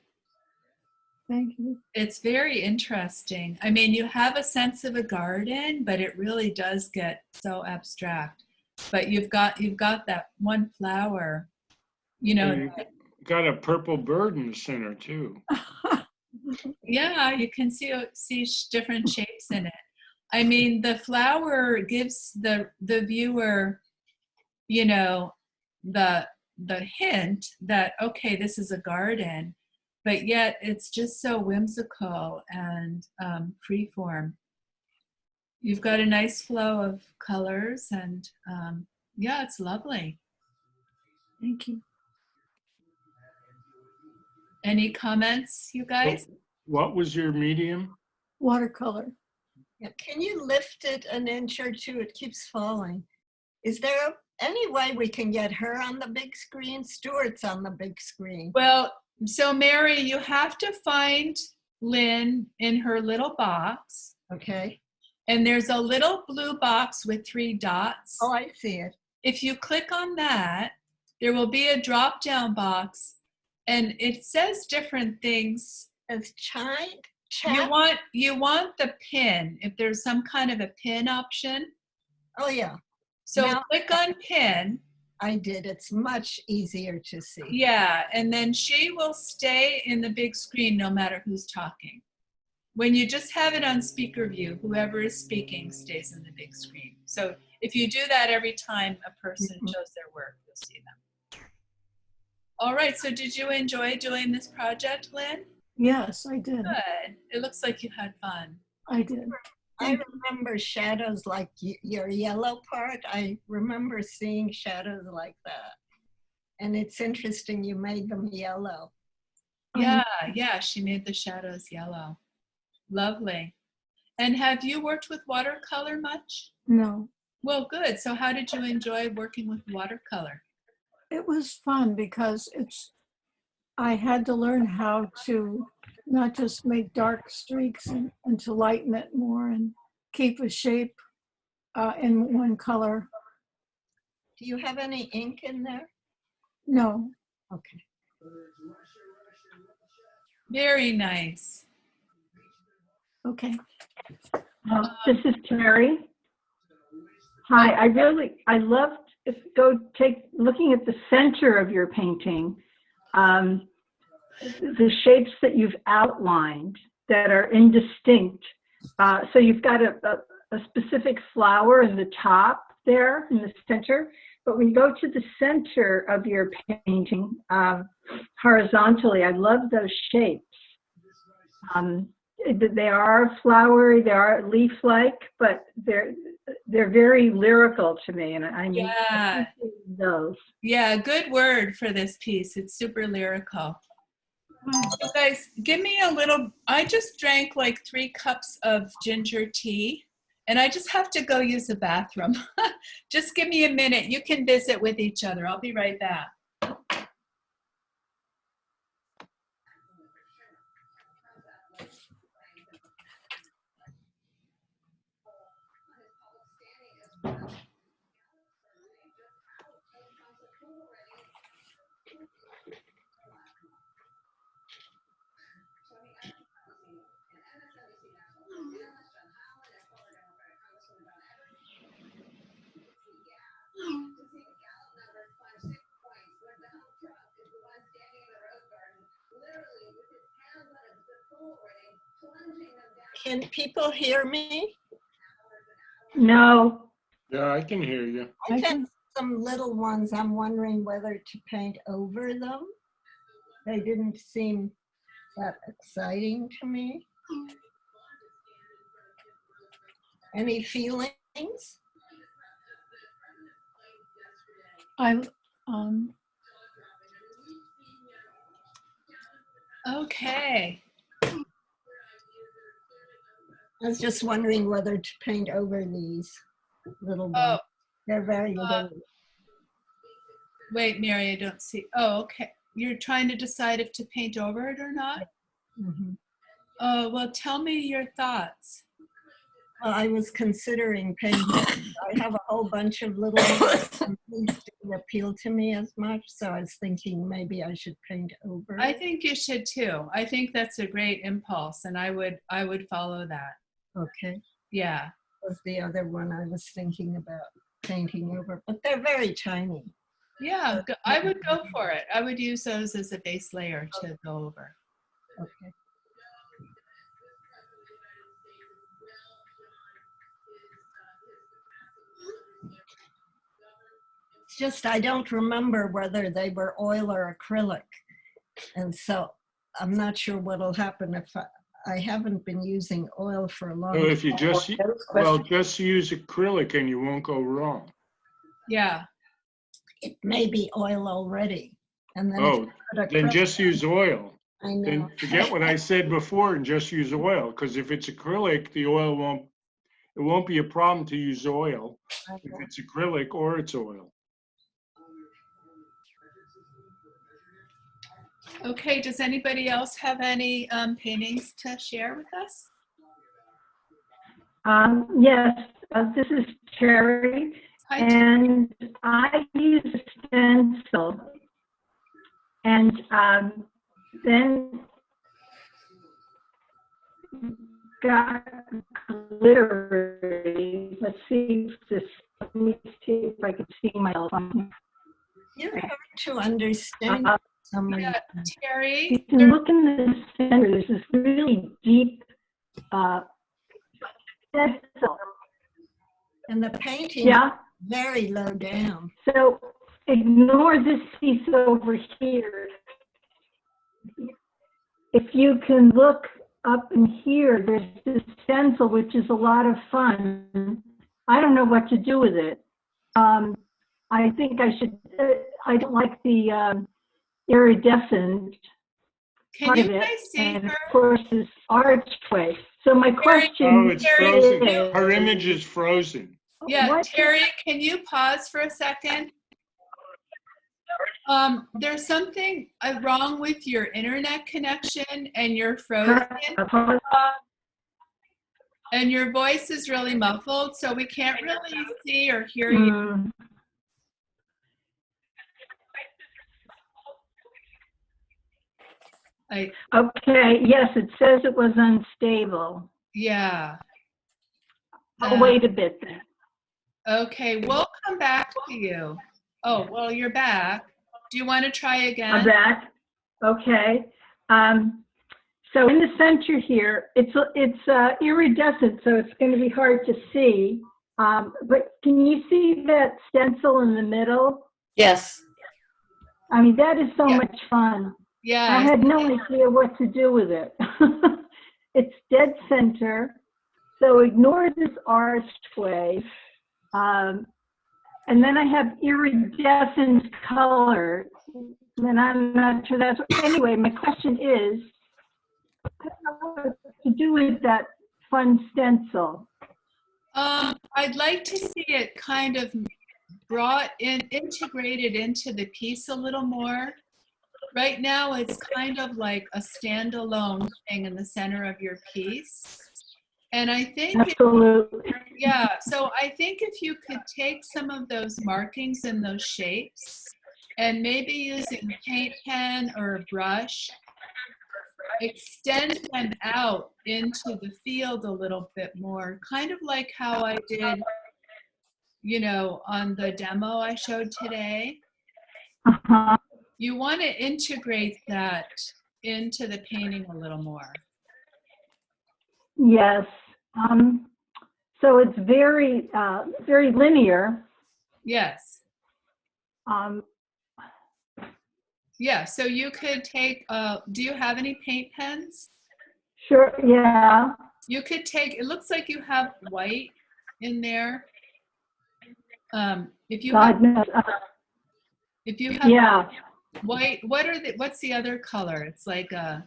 Thank you. It's very interesting. I mean, you have a sense of a garden, but it really does get so abstract. But you've got that one flower, you know. And you got a purple bird in the center too. Yeah, you can see different shapes in it. I mean, the flower gives the viewer, you know, the hint that, okay, this is a garden, but yet it's just so whimsical and freeform. You've got a nice flow of colors and yeah, it's lovely. Thank you. Any comments, you guys? What was your medium? Watercolor. Yeah, can you lift it an inch or two? It keeps falling. Is there any way we can get her on the big screen? Stuart's on the big screen. Well, so Mary, you have to find Lynn in her little box. Okay. And there's a little blue box with 3 dots. Oh, I see it. If you click on that, there will be a drop-down box and it says different things. As chat. You want the pin, if there's some kind of a pin option. Oh, yeah. So Now- click on pin. I did. It's much easier to see. Yeah, and then she will stay in the big screen no matter who's talking. When you just have it on speaker view, whoever is speaking stays in the big screen. So if you do that every time a person shows their work, you'll see them. All right, so did you enjoy doing this project, Lynn? Yes, I did. Good. It looks like you had fun. I did. I remember shadows like your yellow part. I remember seeing shadows like that. And it's interesting you made them yellow. Yeah, she made the shadows yellow. Lovely. And have you worked with watercolor much? No, Well, good. So how did you enjoy working with watercolor? it was fun because I had to learn how to not just make dark streaks and to lighten it more and keep a shape in one color. Do you have any ink in there? No, Okay. Very nice. okay. This is Terry. Hi, I loved looking at the center of your painting, the shapes that you've outlined that are indistinct. So you've got a specific flower in the top there in the center. But when you go to the center of your painting, horizontally, I love those shapes. They are flowery, they are leaf-like, but they're very lyrical to me, and I Yeah. appreciate those. Yeah, good word for this piece. It's super lyrical. You guys, give me a little, I just drank like 3 cups of ginger tea, and I just have to go use the bathroom. Just give me a minute. You can visit with each other. I'll be right back. Can people hear me? No. Yeah, I can hear you. I found some little ones. I'm wondering whether to paint over them. They didn't seem that exciting to me. Any feelings? Okay. I was just wondering whether to paint over these little ones. Oh, They're very little. wait, Mary, I don't see. Oh, okay. You're trying to decide if to paint over it or not? Mhm. Oh, well, tell me your thoughts. Well, I was considering painting. I have a whole bunch of little ones. And these didn't appeal to me as much, so I was thinking maybe I should paint over. I think you should too. I think that's a great impulse, and I would follow that. Okay. Yeah. Was the other one I was thinking about painting over, but they're very tiny. Yeah, I would go for it. I would use those as a base layer to go over. Okay. It's just I don't remember whether they were oil or acrylic, and so I'm not sure what'll happen if I haven't been using oil for a long So time. if you just, well, just use acrylic and you won't go wrong. Yeah. It may be oil already, and then Oh, if I put then acrylic, just use oil. I know. Then forget what I said before and just use oil, because if it's acrylic, the oil won't be a problem to use oil if it's acrylic or it's oil. Okay, does anybody else have any paintings to share with us? Yes, this is Terry, Hi, Terry. and I use a stencil, and then got glittery. Let's see if this. Let me see if I can see myself on here. You're hard to understand for some reason. Yeah, Terry. You can look in the center. There's this really deep stencil. And the painting Yeah. is very low down. So ignore this piece over here. If you can look up in here, there's this stencil, which is a lot of fun. I don't know what to do with it. I think I should, I don't like the iridescent Can part you of it. guys see And her? of course, this archway. So my question Oh, it's frozen. is, Her image is frozen. Yeah, what- Terry, can you pause for a second? There's something wrong with your internet connection, and you're frozen, and your voice is really muffled, so we can't really see or hear you. Okay, yes, it says it was unstable. Yeah. I'll wait a bit then. Okay, we'll come back to you. Oh, well, you're back. Do you want to try again? I'm back. Okay. So in the center here, it's iridescent, so it's going to be hard to see. But can you see that stencil in the middle? Yes. I mean, that is so Yeah. much fun. Yeah. I had no idea what to do with it. It's dead center, so ignore this archway. And then I have iridescent color, and I'm not sure that's, anyway, my question is, I don't know what to do with that fun stencil. I'd like to see it kind of integrated into the piece a little more. Right now, it's kind of like a standalone thing in the center of your piece. And I think, Absolutely. yeah, so I think if you could take some of those markings and those shapes and maybe using a paint pen or a brush, extend them out into the field a little bit more, kind of like how I did, you know, on the demo I showed today. Uh-huh. You want to integrate that into the painting a little more. Yes. So it's very, very linear. Yes. Um, Yeah, so you could take, do you have any paint pens? sure, yeah. You could take, it looks like you have white in there. If you have, God knows. if you have Yeah. white, what's the other color? It's like a,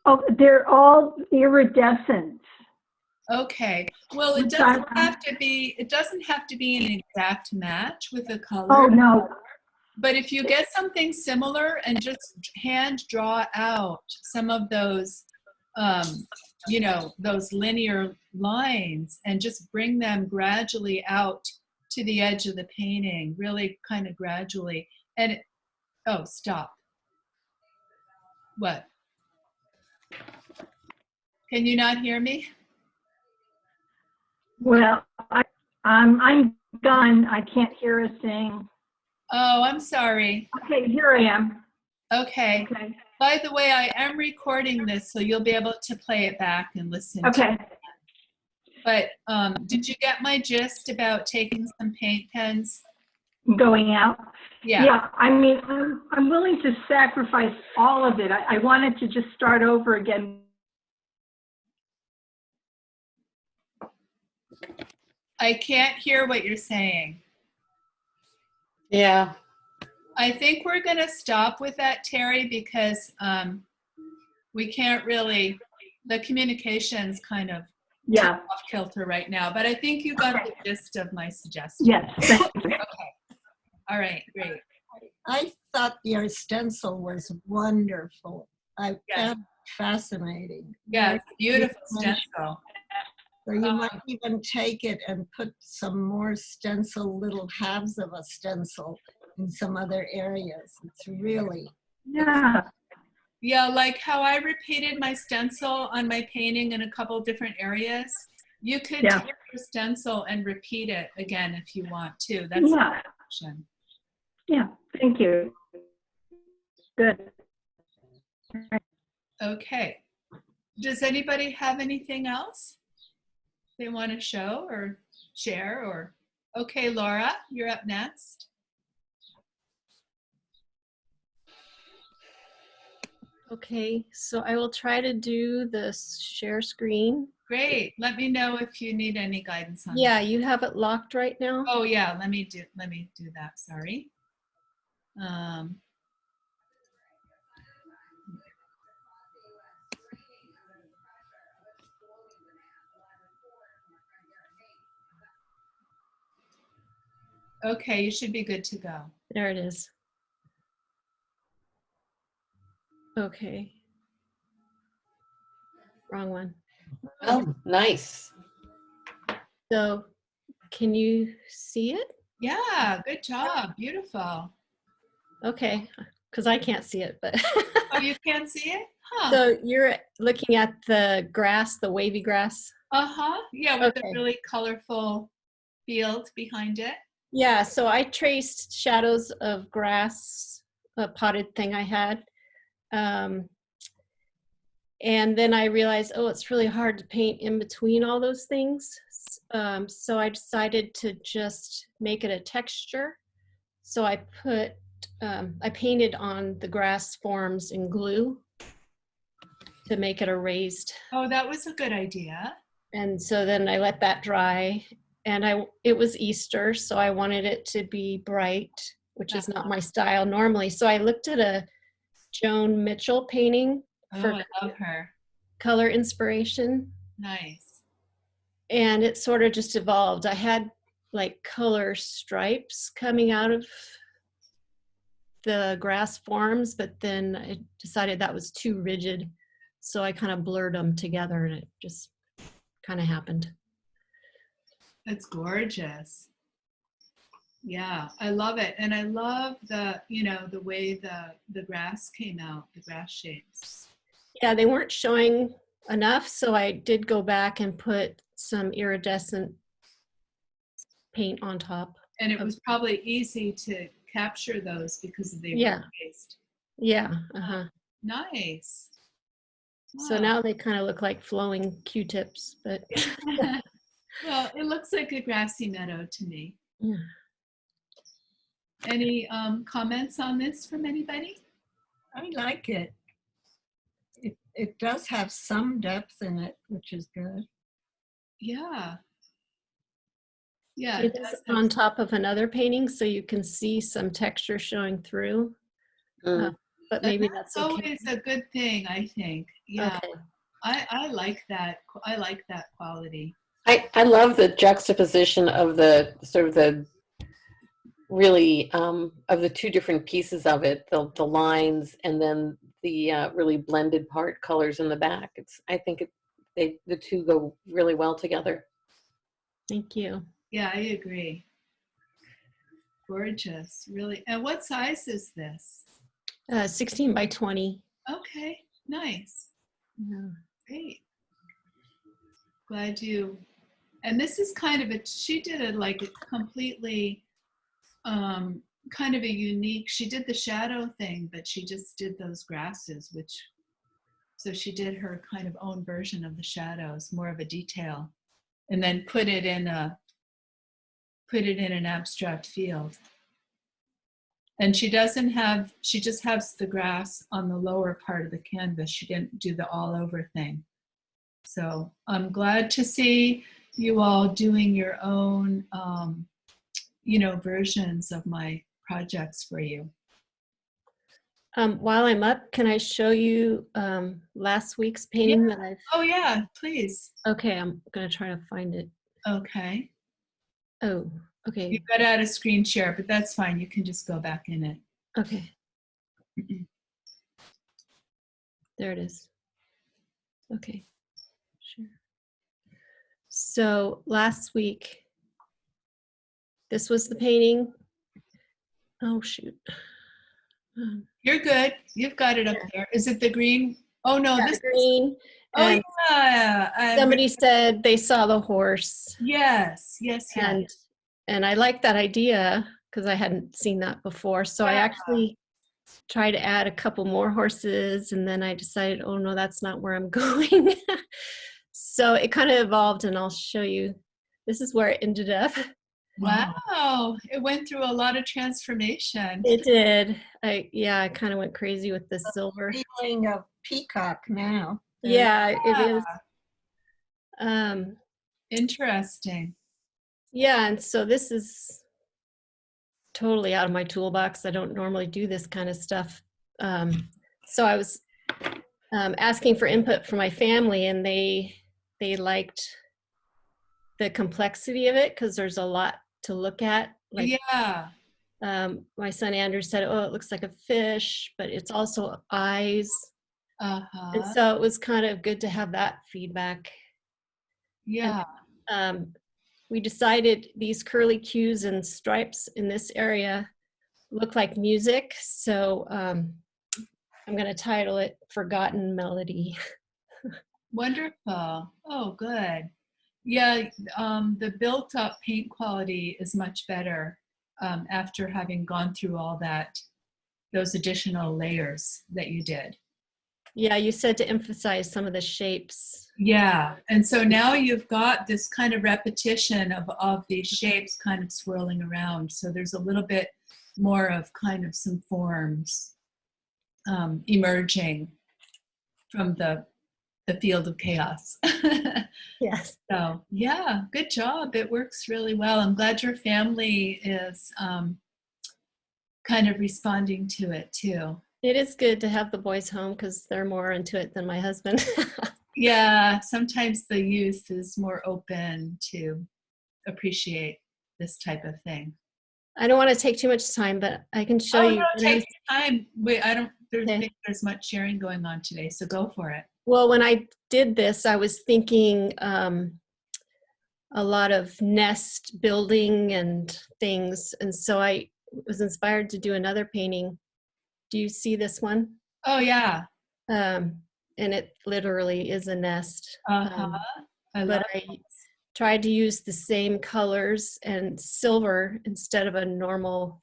Oh, they're all iridescent. okay. Well, it doesn't have to be an exact match with the color. Oh, no. But if you get something similar and just hand draw out some of those, you know, those linear lines and just bring them gradually out to the edge of the painting, really kind of gradually. And, oh, stop. What? Can you not hear me? Well, I'm done. I can't hear a thing. Oh, I'm sorry. Okay, here I am. Okay. Okay. By the way, I am recording this, so you'll be able to play it back and listen to Okay. it. But did you get my gist about taking some paint pens? Going out. Yeah. Yeah, I mean, I'm willing to sacrifice all of it. I wanted to just start over again. I can't hear what you're saying. Yeah. I think we're going to stop with that, Terry, because we can't really, the communication's kind of Yeah. off kilter right now. But I think you got the gist of my suggestion. Yes. Thank you. Okay. All right, great. I thought your stencil was wonderful. I Yeah. found it fascinating. Yeah, Very it's a beautiful dimensional. stencil. So you might even take it and put some more stencil, little halves of a stencil in some other areas. It's really, Yeah. Yeah, like how I repeated my stencil on my painting in a couple different areas. You could Yeah. take your stencil and repeat it again if you want to. That's Yeah. an option. Yeah. Thank you. Good. Okay. Does anybody have anything else they want to show or share? Or okay, Laura, you're up next. Okay, so I will try to do the share screen. Great. Let me know if you need any guidance on Yeah, that. you have it locked right now? Oh yeah, let me do that. Sorry. Okay, you should be good to go. There it is. Okay. Wrong one. Oh, nice. So can you see it? Yeah, good job. Beautiful. Okay, because I can't see it, but. Oh, you can't see it? Huh. So you're looking at the grass, the wavy grass? Uh-huh. Yeah, with Okay. a really colorful field behind it. Yeah, so I traced shadows of grass, a potted thing I had. And then I realized, oh, it's really hard to paint in between all those things. So I decided to just make it a texture. So I I painted on the grass forms in glue to make it a raised. Oh, that was a good idea. And so then I let that dry, and it was Easter, so I wanted it to be bright, which is not my style normally. So I looked at a Joan Mitchell painting Oh, for I love her. color inspiration, Nice. and it sort of just evolved. I had like color stripes coming out of the grass forms, but then I decided that was too rigid, so I kind of blurred them together, and it just kind of happened. That's gorgeous. Yeah, I love it. And I love the, you know, the way the grass came out, the grass shapes. Yeah, they weren't showing enough, so I did go back and put some iridescent paint on top. And it was probably easy to capture those because they Yeah. were raised. Yeah, uh-huh. Nice. So Wow. now they kind of look like flowing Q-tips, but Well, it looks like a grassy meadow to me. yeah. Any comments on this from anybody? I like it. It does have some depth in it, which is good. Yeah. Yeah. It is on top of another painting, so you can see some texture showing through. Mm. But maybe that's okay. always a good thing, I think. Yeah. Okay. I like that. I like that quality. I love the juxtaposition of the sort of the really of the two different pieces of it, the lines and then the really blended part colors in the back. I think the two go really well together. Thank you. Yeah, I agree. Gorgeous, really. And what size is this? 16 by 20. Okay, nice. Yeah. Great. Glad you. And this is kind of she did it like a completely kind of a unique, she did the shadow thing, but she just did those grasses, so she did her kind of own version of the shadows, more of a detail, and then put it in an abstract field. And she just has the grass on the lower part of the canvas. She didn't do the all over thing. So I'm glad to see you all doing your own, versions of my projects for you. While I'm up, can I show you last week's painting that I've... Oh yeah, please. Okay, I'm gonna try to find it. Okay. Oh, okay. You got out of screen share, but that's fine. You can just go back in it. Okay. There it is. Okay, sure. So last week, this was the painting. Oh, shoot. You're good. You've got it up there. Is it the green? Oh no, Yeah, this green. Oh And yeah. somebody said they saw the horse. Yes. And I like that idea because I hadn't seen that before. So I actually tried to add a couple more horses, and then I decided, oh no, that's not where I'm going. So it kind of evolved, and I'll show you. This is where it ended up. Wow. It went through a lot of transformation. It did. I kind of went crazy with the silver. Feeling of peacock now. Yeah, it is. Interesting. Yeah, and so this is totally out of my toolbox. I don't normally do this kind of stuff. So I was asking for input from my family, and they liked the complexity of it because there's a lot to look at. Like, yeah. My son Andrew said, oh, it looks like a fish, but it's also eyes. And so it was kind of good to have that feedback. Yeah. And, we decided these curly cues and stripes in this area look like music. So I'm going to title it Forgotten Melody. Wonderful. Oh, good. Yeah, the built up paint quality is much better after having gone through all those additional layers that you did. Yeah, you said to emphasize some of the shapes. Yeah, and so now you've got this kind of repetition of these shapes kind of swirling around. So there's a little bit more of kind of some forms emerging from the field of chaos. Yes. So yeah, good job. It works really well. I'm glad your family is kind of responding to it too. It is good to have the boys home because they're more into it than my husband. Yeah, sometimes the youth is more open to appreciate this type of thing. I don't want to take too much time, but I can show Oh you. no, take your time. Wait, I don't Okay. think there's much sharing going on today, so go for it. Well, when I did this, I was thinking a lot of nest building and things. And so I was inspired to do another painting. Do you see this one? Oh yeah. And it literally is a nest. Uh-huh. I love But I tried to use the same colors and silver instead of a normal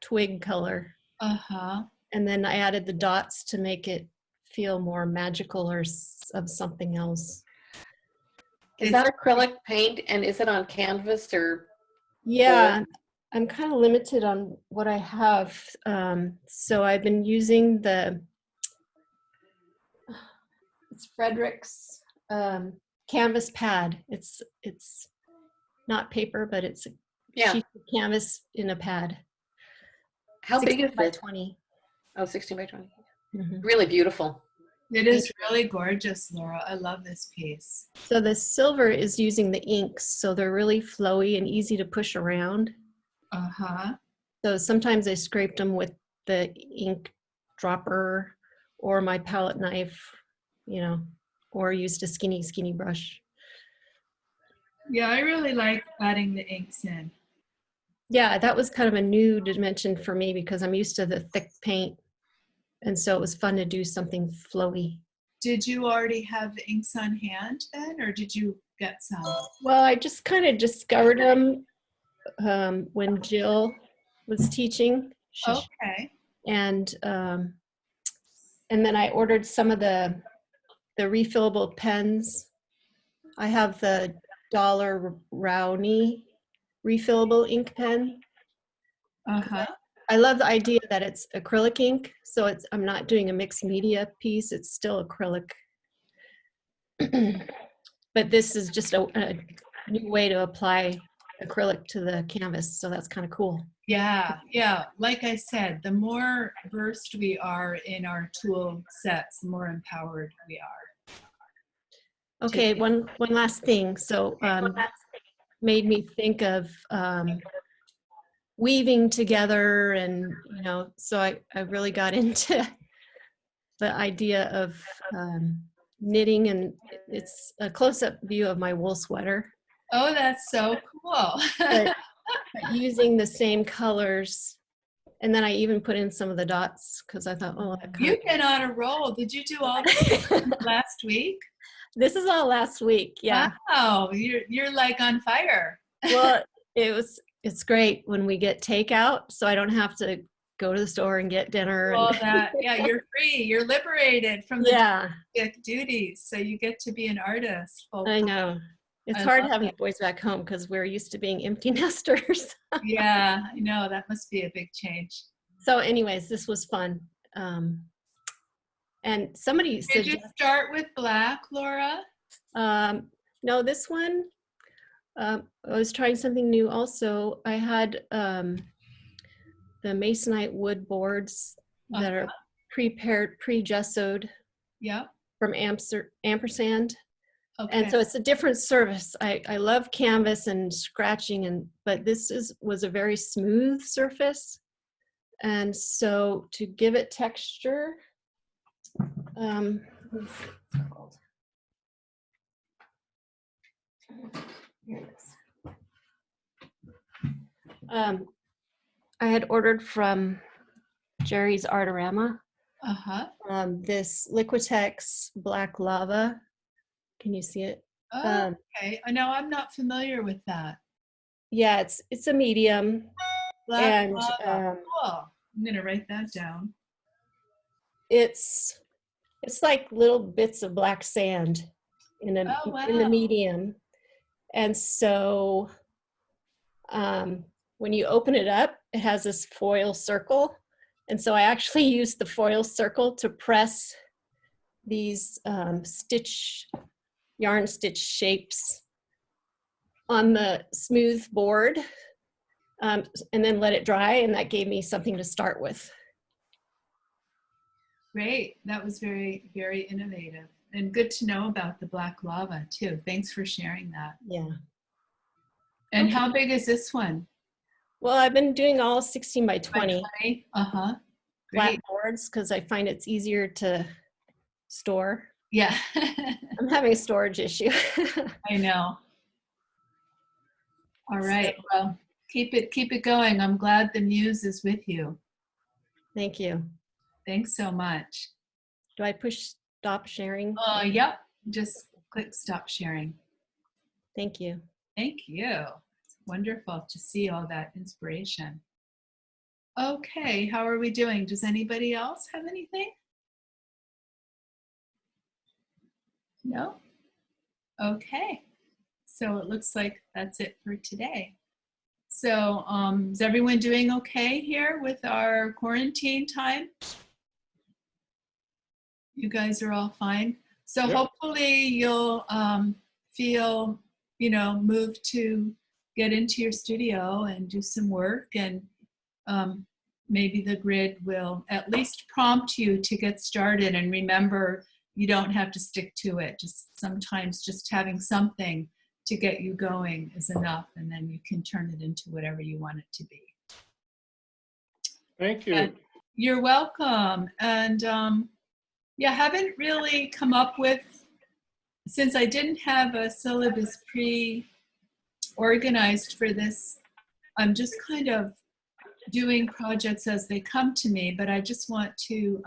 twig color. Uh-huh. And then I added the dots to make it feel more magical or of something else. Is that acrylic paint, and is it on canvas or? Yeah, I'm kind of limited on what I have. So I've been using it's Frederick's canvas pad. It's not paper, but it's a sheet of canvas in a pad. How big is by it? 20. Oh, 16 by 20. Mm-hmm. Really beautiful. It is really gorgeous, Laura. I love this piece. So the silver is using the inks, so they're really flowy and easy to push around. Uh-huh. So sometimes I scraped them with the ink dropper or my palette knife, or used a skinny brush. Yeah, I really like adding the inks in. Yeah, that was kind of a new dimension for me because I'm used to the thick paint. And so it was fun to do something flowy. Did you already have the inks on hand then, or did you get some? Well, I just kind of discovered them when Jill was teaching. Okay. And then I ordered some of the refillable pens. I have the Dollar Rowney refillable ink pen. Uh-huh. I love the idea that it's acrylic ink, so I'm not doing a mixed media piece, it's still acrylic. But this is just a new way to apply acrylic to the canvas, so that's kind of cool. Yeah. Like I said, the more versed we are in our tool sets, the more empowered we are. Okay, one last thing. So made me think of weaving together, and so I really got into the idea of knitting, and it's a close-up view of my wool sweater. Oh, that's so cool. but using the same colors, and then I even put in some of the dots because I thought, oh, you've been on a roll. Did you do all this last week? This is all last week. Yeah. Wow, you're like on fire. Well, it's great when we get takeout, so I don't have to go to the store and get dinner. Well, you're free. You're liberated from the duties, so you get to be an artist. I know. It's hard having the boys back home because we're used to being empty nesters. Yeah, I know. That must be a big change. So anyways, this was fun. And somebody said, did you start with black, Laura? No, this one, I was trying something new also. I had the masonite wood boards that are prepared, pre-gessoed from ampersand. Okay. And so it's a different surface. I love canvas and scratching, but this was a very smooth surface. And so to give it texture, let me see what it's called. Here it is. I had ordered from Jerry's Artorama this Liquitex Black Lava. Can you see it? Oh, okay. I know I'm not familiar with that. Yeah, it's a medium. Black lava. Cool. I'm gonna write that down. It's It's like little bits of black sand in Oh, in the wow. medium. And so when you open it up, it has this foil circle. And so I actually used the foil circle to press these yarn stitch shapes on the smooth board, and then let it dry, and that gave me something to start with. Great. That was very, very innovative. And good to know about the black lava too. Thanks for sharing that. Yeah. And Okay. how big is this one? Well, I've been doing all 16 by 20 Uh-huh. flat Great. boards because I find it's easier to store. Yeah. I'm having a storage issue. I know. All right. Well, keep it going. I'm glad the muse is with you. Thank you. Thanks so much. Do I push stop sharing? Yep. Just click stop sharing. Thank you. Thank you. It's wonderful to see all that inspiration. Okay, how are we doing? Does anybody else have anything? No? Okay. So it looks like that's it for today. So is everyone doing okay here with our quarantine time? You guys are all fine? So Yep. hopefully you'll feel, moved to get into your studio and do some work, and maybe the grid will at least prompt you to get started. And remember, you don't have to stick to it. Just sometimes just having something to get you going is enough, and then you can turn it into whatever you want it to be. Thank you. And you're welcome. And yeah, haven't really come up with, since I didn't have a syllabus pre-organized for this, I'm just kind of doing projects as they come to me, but I just want to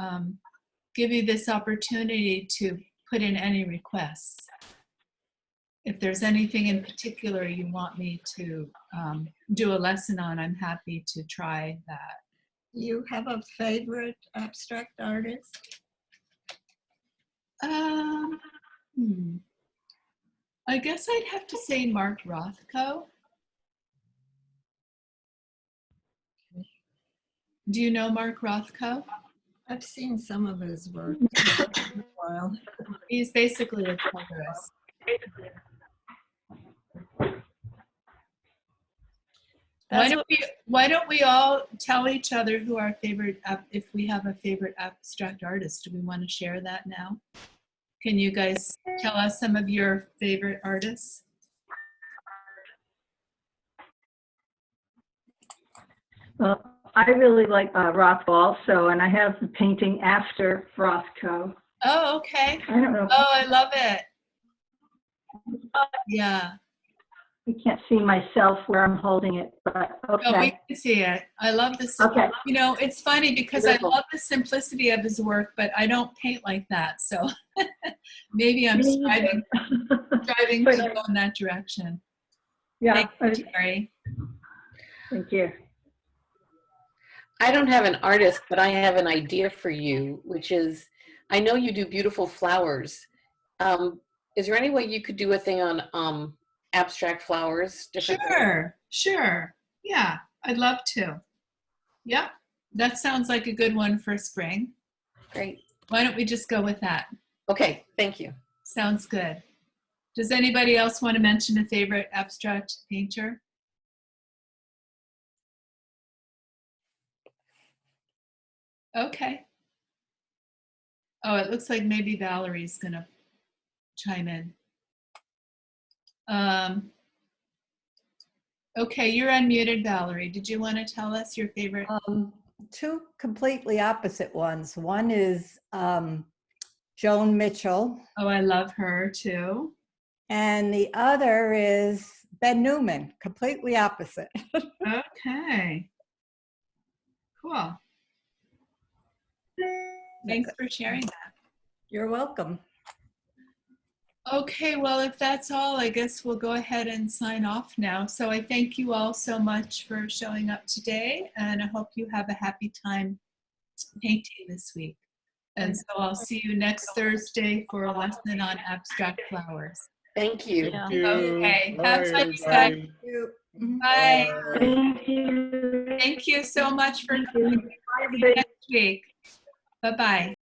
give you this opportunity to put in any requests. If there's anything in particular you want me to do a lesson on, I'm happy to try that. You have a favorite abstract artist? I guess I'd have to say Mark Rothko. Do you know Mark Rothko? I've seen some of his work. Wow. He's basically a colorist. Why don't we all tell each other who our favorite, if we have a favorite abstract artist? Do we want to share that now? Can you guys tell us some of your favorite artists? Well, I really like Rothko also, and I have the painting after Rothko. Oh, okay. I don't know. Oh, I love it. Yeah. I can't see myself where I'm holding it, but okay. No, we can see it. I love this. Okay. It's funny because I love the simplicity of his work, but I don't paint like that. So maybe I'm striving to go in that direction. Yeah. Thank you, Terry. Thank you. I don't have an artist, but I have an idea for you, which is, I know you do beautiful flowers. Is there any way you could do a thing on abstract flowers? Sure. Yeah, I'd love to. Yep, that sounds like a good one for spring. Great. Why don't we just go with that? Okay, thank you. Sounds good. Does anybody else want to mention a favorite abstract painter? Okay. Oh, it looks like maybe Valerie's gonna chime in. Okay, you're unmuted, Valerie. Did you want to tell us your favorite? Two completely opposite ones. One is Joan Mitchell. Oh, I love her too. And the other is Ben Newman, completely opposite. Okay. Cool. Thanks for sharing that. You're welcome. Okay, well, if that's all, I guess we'll go ahead and sign off now. So I thank you all so much for showing up today, and I hope you have a happy time painting this week. And so I'll see you next Thursday for a lesson on abstract flowers. Thank you. Yeah. Thank you. Okay. Bye, Have fun, everybody. Bye. Thank you. Thank you so much for Thank coming. you. Bye, See you everybody. next week. Bye-bye.